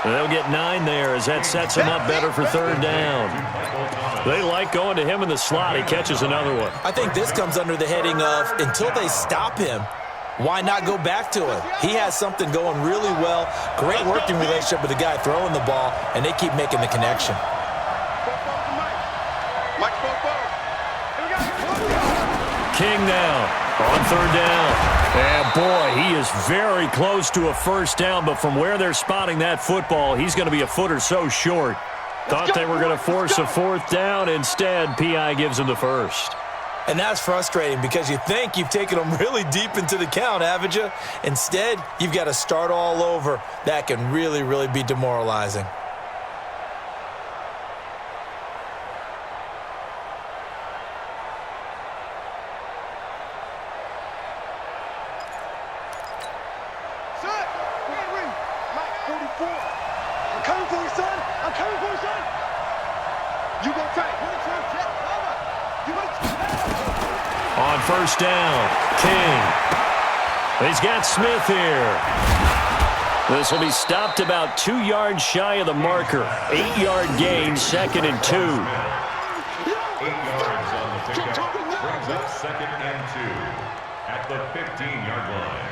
C: They'll get 9 there as that sets him up better for third down. They like going to him in the slot. He catches another one.
F: I think this comes under the heading of until they stop him, why not go back to him? He has something going really well. Great working relationship with the guy throwing the ball, and they keep making the connection.
C: King now on third down. And boy, he is very close to a first down, but from where they're spotting that football, he's going to be a foot or so short. Thought they were going to force a fourth down. Instead, P.I. gives him the first.
F: And that's frustrating because you think you've taken them really deep into the count, haven't you? Instead, you've got to start all over. That can really, really be demoralizing.
C: On first down, King. He's got Smith here. This will be stopped about 2 yards shy of the marker. 8-yard gain, 2nd and 2.
G: 8 yards on the pickup. Brings up 2nd and 2 at the 15-yard line.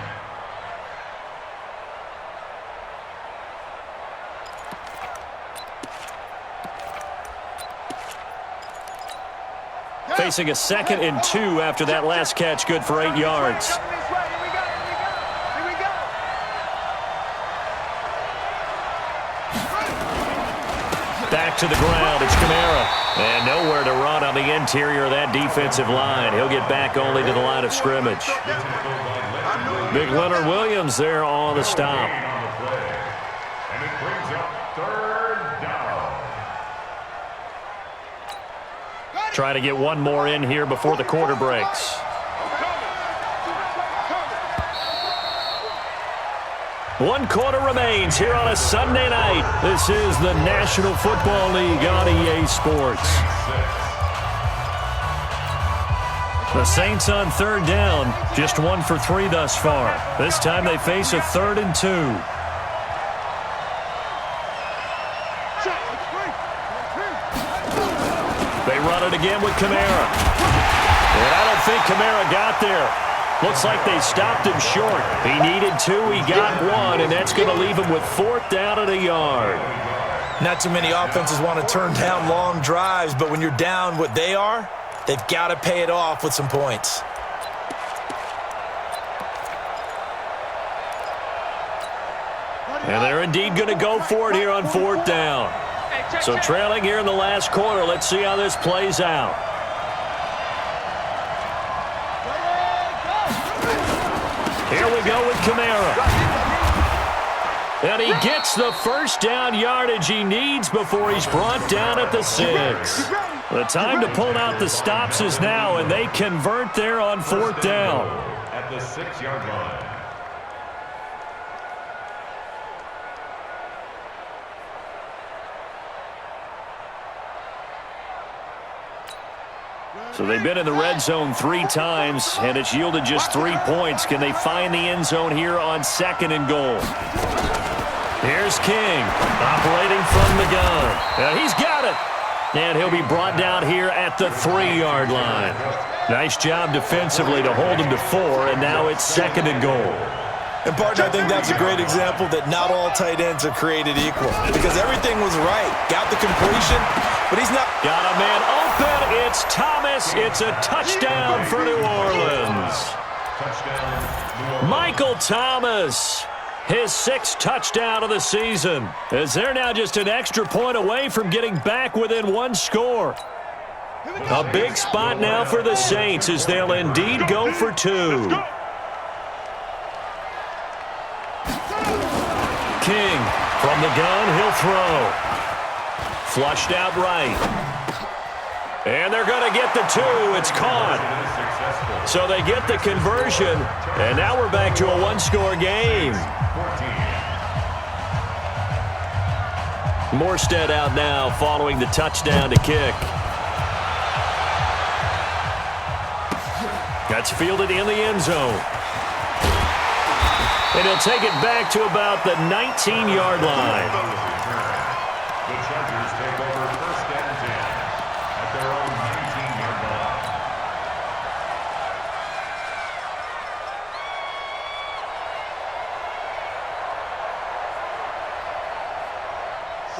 C: Facing a 2nd and 2 after that last catch, good for 8 yards. Back to the ground, it's Kamara. And nowhere to run on the interior of that defensive line. He'll get back only to the line of scrimmage. Big Leonard Williams there on the stop.
G: And it brings up 3rd down.
C: Try to get one more in here before the quarter breaks. One quarter remains here on a Sunday night. This is the National Football League on EA Sports. The Saints on third down, just 1 for 3 thus far. This time they face a 3rd and 2. They run it again with Kamara. And I don't think Kamara got there. Looks like they stopped him short. He needed 2, he got 1, and that's going to leave him with 4th down and a yard.
F: Not too many offenses want to turn down long drives, but when you're down what they are, they've got to pay it off with some points.
C: And they're indeed going to go for it here on 4th down. So trailing here in the last quarter, let's see how this plays out. Here we go with Kamara. And he gets the first down yardage he needs before he's brought down at the 6. The time to pull out the stops is now, and they convert there on 4th down.
G: At the 6-yard line.
C: So they've been in the red zone 3 times, and it's yielded just 3 points. Can they find the end zone here on 2nd and goal? Here's King, operating from the gun. He's got it. And he'll be brought down here at the 3-yard line. Nice job defensively to hold him to 4, and now it's 2nd and goal.
F: And, partner, I think that's a great example that not all tight ends are created equal because everything was right. Got the completion, but he's not.
C: Got a man open. It's Thomas. It's a touchdown for New Orleans.
G: Touchdown.
C: Michael Thomas, his 6th touchdown of the season, as they're now just an extra point away from getting back within 1 score. A big spot now for the Saints as they'll indeed go for 2. King from the gun, he'll throw. Flushed out right. And they're going to get the 2. It's caught. So they get the conversion, and now we're back to a 1-score game. Morstead out now following the touchdown to kick. That's fielded in the end zone. And he'll take it back to about the 19-yard line.
G: The Chargers take over 1st and 10 at their own 19-yard line.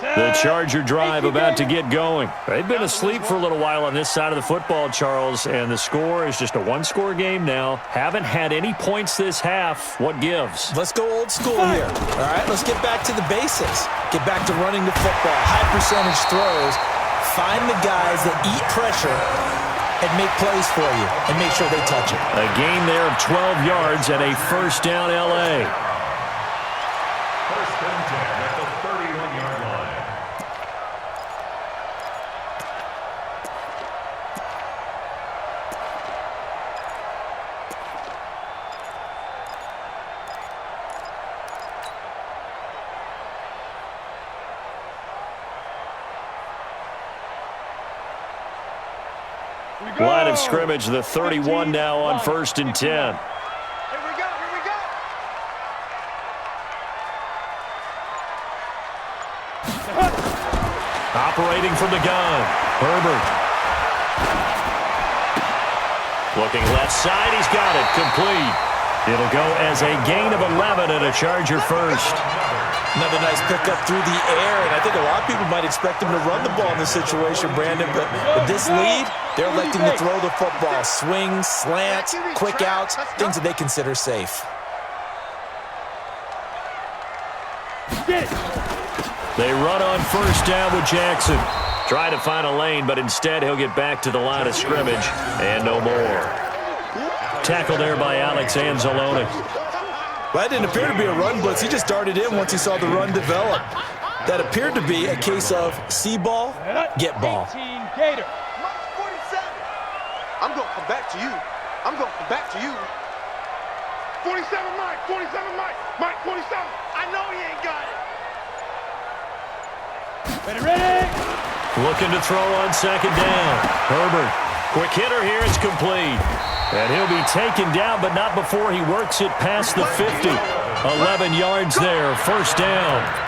C: The Charger drive about to get going. They've been asleep for a little while on this side of the football, Charles, and the score is just a 1-score game now. Haven't had any points this half. What gives?
F: Let's go old school here. All right, let's get back to the basics. Get back to running the football, high percentage throws. Find the guys that eat pressure and make plays for you and make sure they touch it.
C: A gain there of 12 yards and a 1st down L.A.
G: 1st and 10 at the 31-yard line.
C: Line of scrimmage, the 31 now on 1st and 10.
D: Here we go, here we go.
C: Operating from the gun, Herbert. Looking left side, he's got it, complete. It'll go as a gain of 11 and a Charger first.
F: Another nice pickup through the air, and I think a lot of people might expect him to run the ball in this situation, Brandon, but with this lead, they're electing to throw the football. Swings, slants, quick outs, things that they consider safe.
C: They run on 1st down with Jackson. Try to find a lane, but instead he'll get back to the line of scrimmage, and no more. Tackled there by Alex Anzalone.
F: Well, that didn't appear to be a run blitz. He just darted in once he saw the run develop. That appeared to be a case of see ball, get ball.
E: 18 Gator.
D: Mike 47. I'm going to come back to you. I'm going to come back to you. 47 Mike, 47 Mike, Mike 47. I know he ain't got it.
E: Ready, ready.
C: Looking to throw on 2nd down. Herbert. Quick hitter here. It's complete. And he'll be taken down, but not before he works it past the 50. 11 yards there. First down.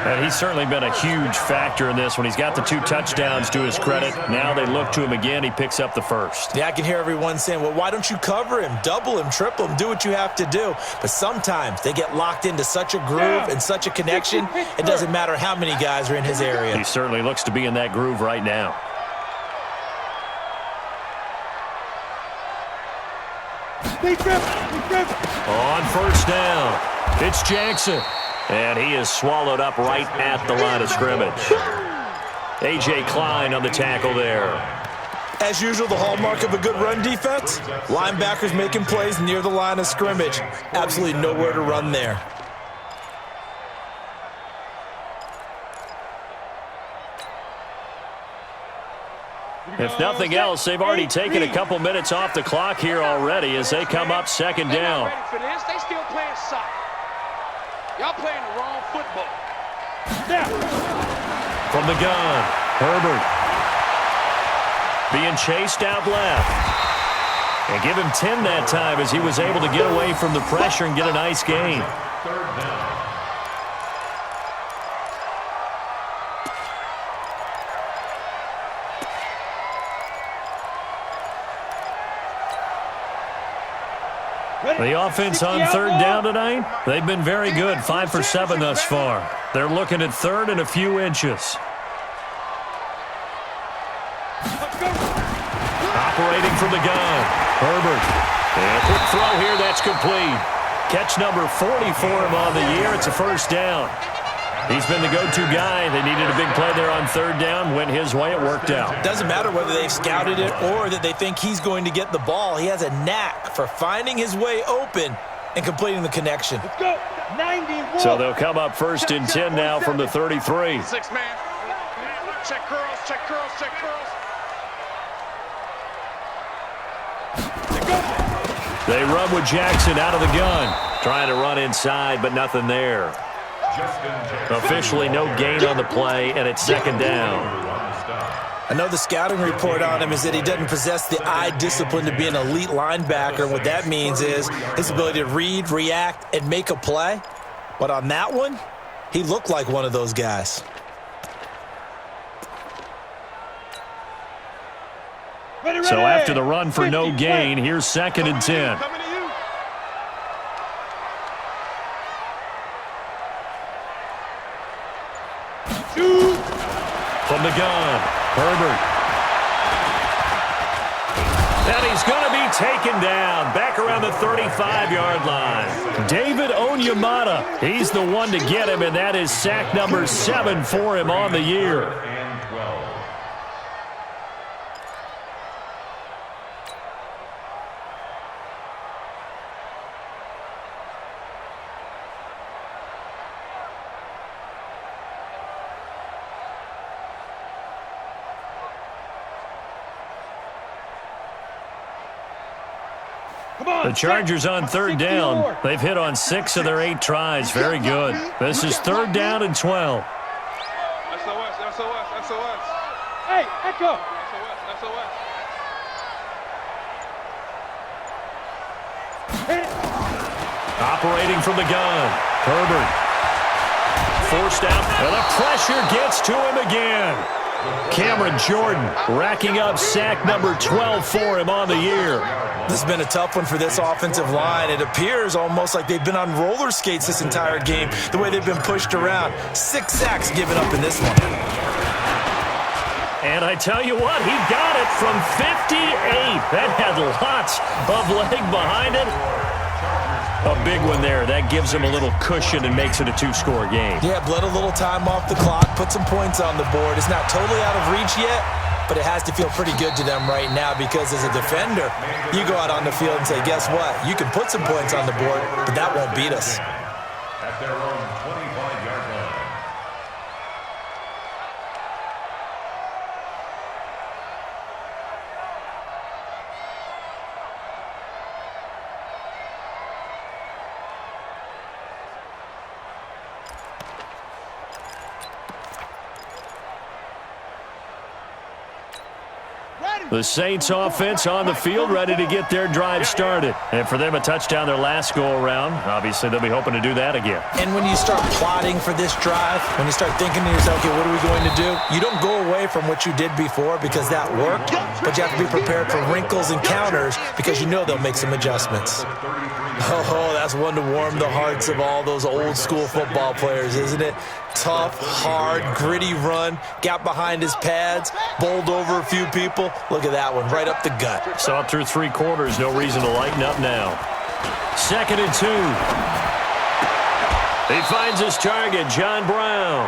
C: And he's certainly been a huge factor in this when he's got the 2 touchdowns to his credit. Now they look to him again. He picks up the first.
F: Yeah, I can hear everyone saying, well, why don't you cover him, double him, triple him, do what you have to do. But sometimes they get locked into such a groove and such a connection, it doesn't matter how many guys are in his area.
C: He certainly looks to be in that groove right now. On first down, it's Jackson. And he is swallowed up right at the line of scrimmage. A.J. Klein on the tackle there.
F: As usual, the hallmark of a good run defense, linebackers making plays near the line of scrimmage. Absolutely nowhere to run there.
C: If nothing else, they've already taken a couple minutes off the clock here already as they come up second down.
H: Ready for this. They still playing soccer. Y'all playing the wrong football.
C: From the gun, Herbert. Being chased out left. And give him 10 that time as he was able to get away from the pressure and get a nice gain.
G: Third down.
C: The offense on third down tonight, they've been very good, 5 for 7 thus far. They're looking at third and a few inches. Operating from the gun, Herbert. And a quick throw here, that's complete. Catch number 40 for him on the year. It's a first down. He's been the go-to guy. They needed a big play there on third down. Went his way. It worked out.
F: Doesn't matter whether they've scouted it or that they think he's going to get the ball. He has a knack for finding his way open and completing the connection.
E: Let's go. 91.
C: So they'll come up first and 10 now from the 33.
H: 6 man. Check curls, check curls, check curls.
C: They run with Jackson out of the gun. Trying to run inside, but nothing there. Officially no gain on the play, and it's second down.
F: I know the scouting report on him is that he doesn't possess the eye discipline to be an elite linebacker. And what that means is his ability to read, react, and make a play. But on that one, he looked like one of those guys.
C: So after the run for no gain, here's second and 10.
D: Coming to you.
C: From the gun, Herbert. And he's going to be taken down back around the 35-yard line. David Onyemata, he's the one to get him, and that is sack number 7 for him on the year.
G: And 12.
C: The Chargers on third down. They've hit on 6 of their 8 tries. Very good. This is third down and 12.
D: SOS, SOS, SOS.
E: Hey, Echo.
D: SOS, SOS.
C: Operating from the gun, Herbert. Forced out, and the pressure gets to him again. Cameron Jordan racking up sack number 12 for him on the year.
F: This has been a tough one for this offensive line. It appears almost like they've been on roller skates this entire game, the way they've been pushed around. 6 sacks given up in this one.
C: And I tell you what, he got it from 58. That had lots of leg behind it. A big one there. That gives him a little cushion and makes it a 2-score game.
F: Yeah, bled a little time off the clock, put some points on the board. It's not totally out of reach yet, but it has to feel pretty good to them right now because as a defender, you go out on the field and say, guess what? You can put some points on the board, but that won't beat us.
G: At their own 25-yard line.
C: The Saints offense on the field, ready to get their drive started. And for them, a touchdown their last go-around. Obviously, they'll be hoping to do that again.
F: And when you start plotting for this drive, when you start thinking to yourself, okay, what are we going to do? You don't go away from what you did before because that worked, but you have to be prepared for wrinkles and counters because you know they'll make some adjustments. Oh, that's one to warm the hearts of all those old-school football players, isn't it? Tough, hard, gritty run, got behind his pads, bowled over a few people. Look at that one, right up the gut.
C: Saw it through 3 quarters, no reason to lighten up now. 2nd and 2. He finds his target, John Brown.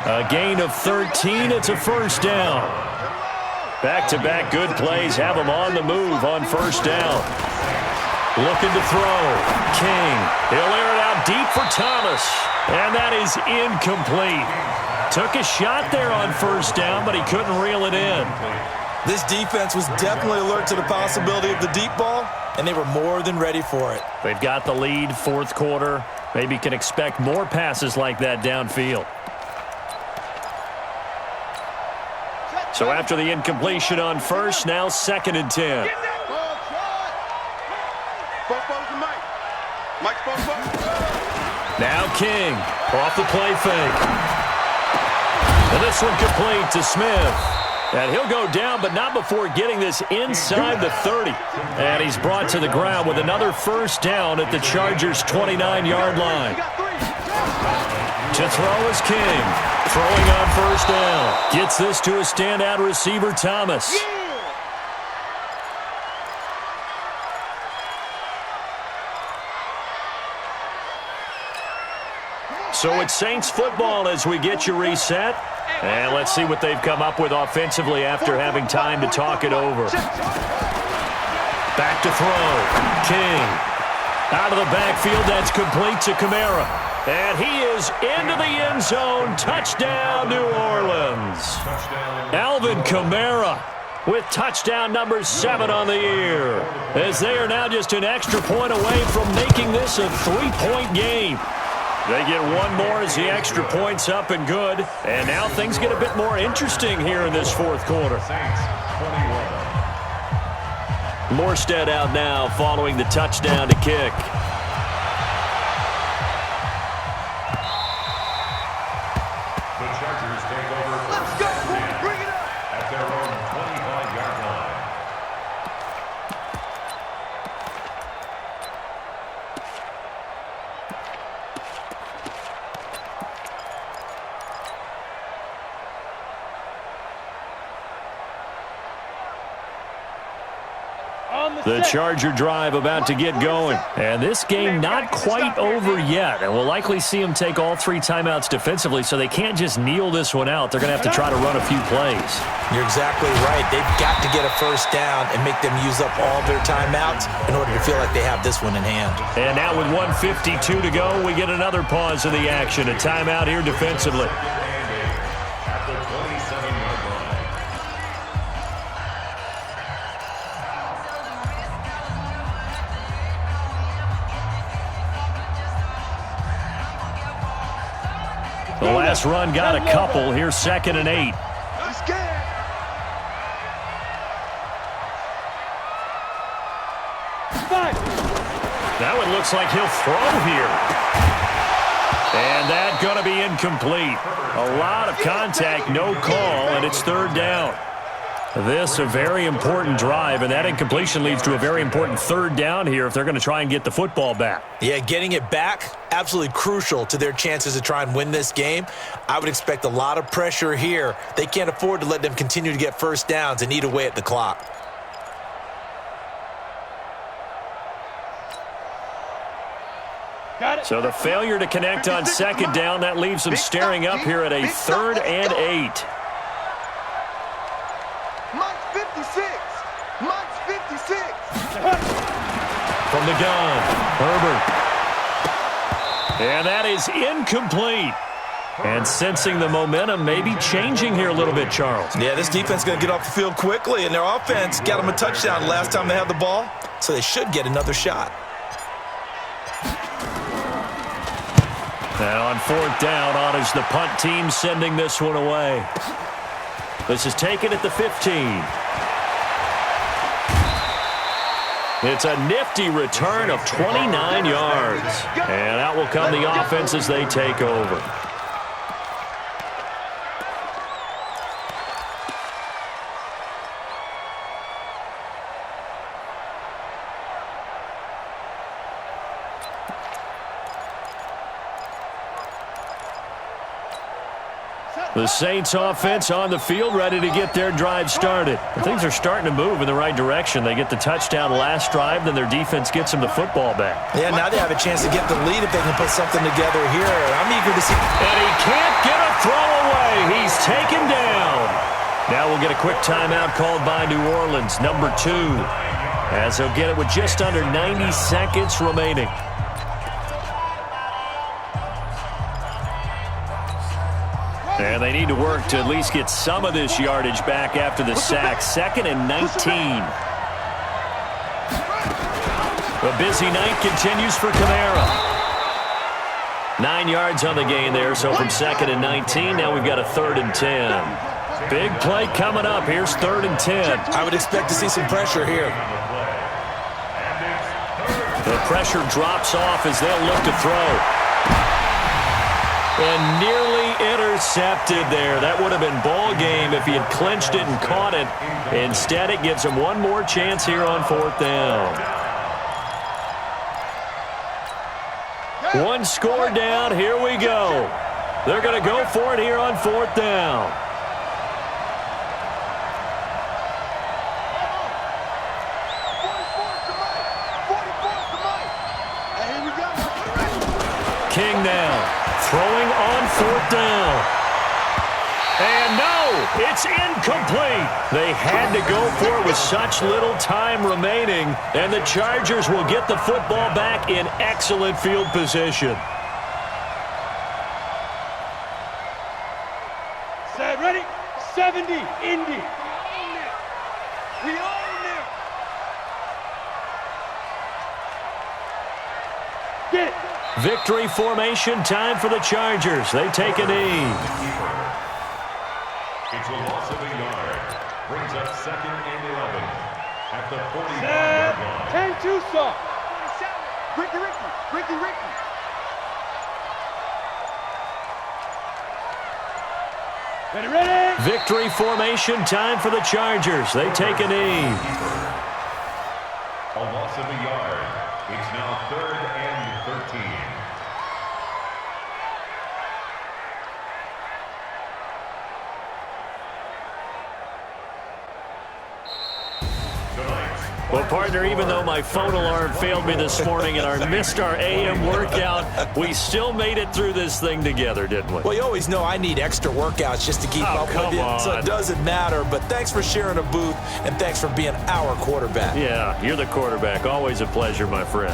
C: A gain of 13, it's a first down. Back-to-back good plays have him on the move on first down. Looking to throw. King. He'll air it out deep for Thomas. And that is incomplete. Took a shot there on first down, but he couldn't reel it in.
F: This defense was definitely alert to the possibility of the deep ball, and they were more than ready for it.
C: They've got the lead, 4th quarter. Maybe can expect more passes like that downfield. So after the incompletion on first, now 2nd and 10. Now King off the play fake. And this one complete to Smith. And he'll go down, but not before getting this inside the 30. And he's brought to the ground with another first down at the Chargers' 29-yard line. To throw is King. Throwing on first down. Gets this to a standout receiver, Thomas. So it's Saints football as we get you reset. And let's see what they've come up with offensively after having time to talk it over. Back to throw. King. Out of the backfield, that's complete to Kamara. And he is into the end zone. Touchdown, New Orleans. Alvin Kamara with touchdown number 7 on the year. As they are now just an extra point away from making this a 3-point game. They get one more as the extra point's up and good. And now things get a bit more interesting here in this 4th quarter. Morstead out now following the touchdown to kick.
G: The Chargers take over. Let's go! Bring it up! At their own 25-yard line.
C: The Charger drive about to get going. And this game not quite over yet. And we'll likely see them take all 3 timeouts defensively, so they can't just kneel this one out. They're going to have to try to run a few plays.
F: You're exactly right. They've got to get a first down and make them use up all their timeouts in order to feel like they have this one in hand.
C: And now with 1:52 to go, we get another pause of the action. A timeout here defensively.
G: At the 27-yard line.
C: The last run got a couple. Here's 2nd and 8.
D: He's scared.
C: Now it looks like he'll throw here. And that's going to be incomplete. A lot of contact, no call, and it's 3rd down. This a very important drive, and that incompletion leads to a very important 3rd down here if they're going to try and get the football back.
F: Yeah, getting it back, absolutely crucial to their chances to try and win this game. I would expect a lot of pressure here. They can't afford to let them continue to get first downs and eat away at the clock.
C: So the failure to connect on 2nd down, that leaves them staring up here at a 3rd and 8.
D: Mike's 56. Mike's 56.
C: From the gun, Herbert. And that is incomplete. And sensing the momentum maybe changing here a little bit, Charles.
F: Yeah, this defense is going to get off the field quickly, and their offense got them a touchdown last time they had the ball, so they should get another shot.
C: And on 4th down, on is the punt team sending this one away. This is taken at the 15. It's a nifty return of 29 yards. And out will come the offense as they take over. The Saints offense on the field, ready to get their drive started. Things are starting to move in the right direction. They get the touchdown last drive, then their defense gets them the football back.
F: Yeah, now they have a chance to get the lead if they can put something together here. I'm eager to see.
C: And he can't get a throw away. He's taken down. Now we'll get a quick timeout called by New Orleans, number 2, as they'll get it with just under 90 seconds remaining. And they need to work to at least get some of this yardage back after the sack. 2nd and 19. A busy night continues for Kamara. 9 yards on the gain there, so from 2nd and 19, now we've got a 3rd and 10. Big play coming up. Here's 3rd and 10.
F: I would expect to see some pressure here.
C: The pressure drops off as they'll look to throw. And nearly intercepted there. That would have been ball game if he had clinched it and caught it. Instead, it gives him one more chance here on 4th down. One score down. Here we go. They're going to go for it here on 4th down. King now. Throwing on 4th down. And no, it's incomplete. They had to go for it with such little time remaining, and the Chargers will get the football back in excellent field position.
E: Set, ready? 70, Indy.
H: We own them.
E: Get it.
C: Victory formation time for the Chargers. They take a knee.
G: It's a loss of a yard. Brings up 2nd and 11 at the 45-yard line.
E: 10-2 saw.
H: Ricky.
E: Ready?
C: Victory formation time for the Chargers. They take a knee.
G: A loss of a yard. It's now 3rd and 13.
C: Well, partner, even though my phone alarm failed me this morning and I missed our AM workout, we still made it through this thing together, didn't we?
F: Well, you always know I need extra workouts just to keep up with you, so it doesn't matter. But thanks for sharing a booth, and thanks for being our quarterback.
C: Yeah, you're the quarterback. Always a pleasure, my friend.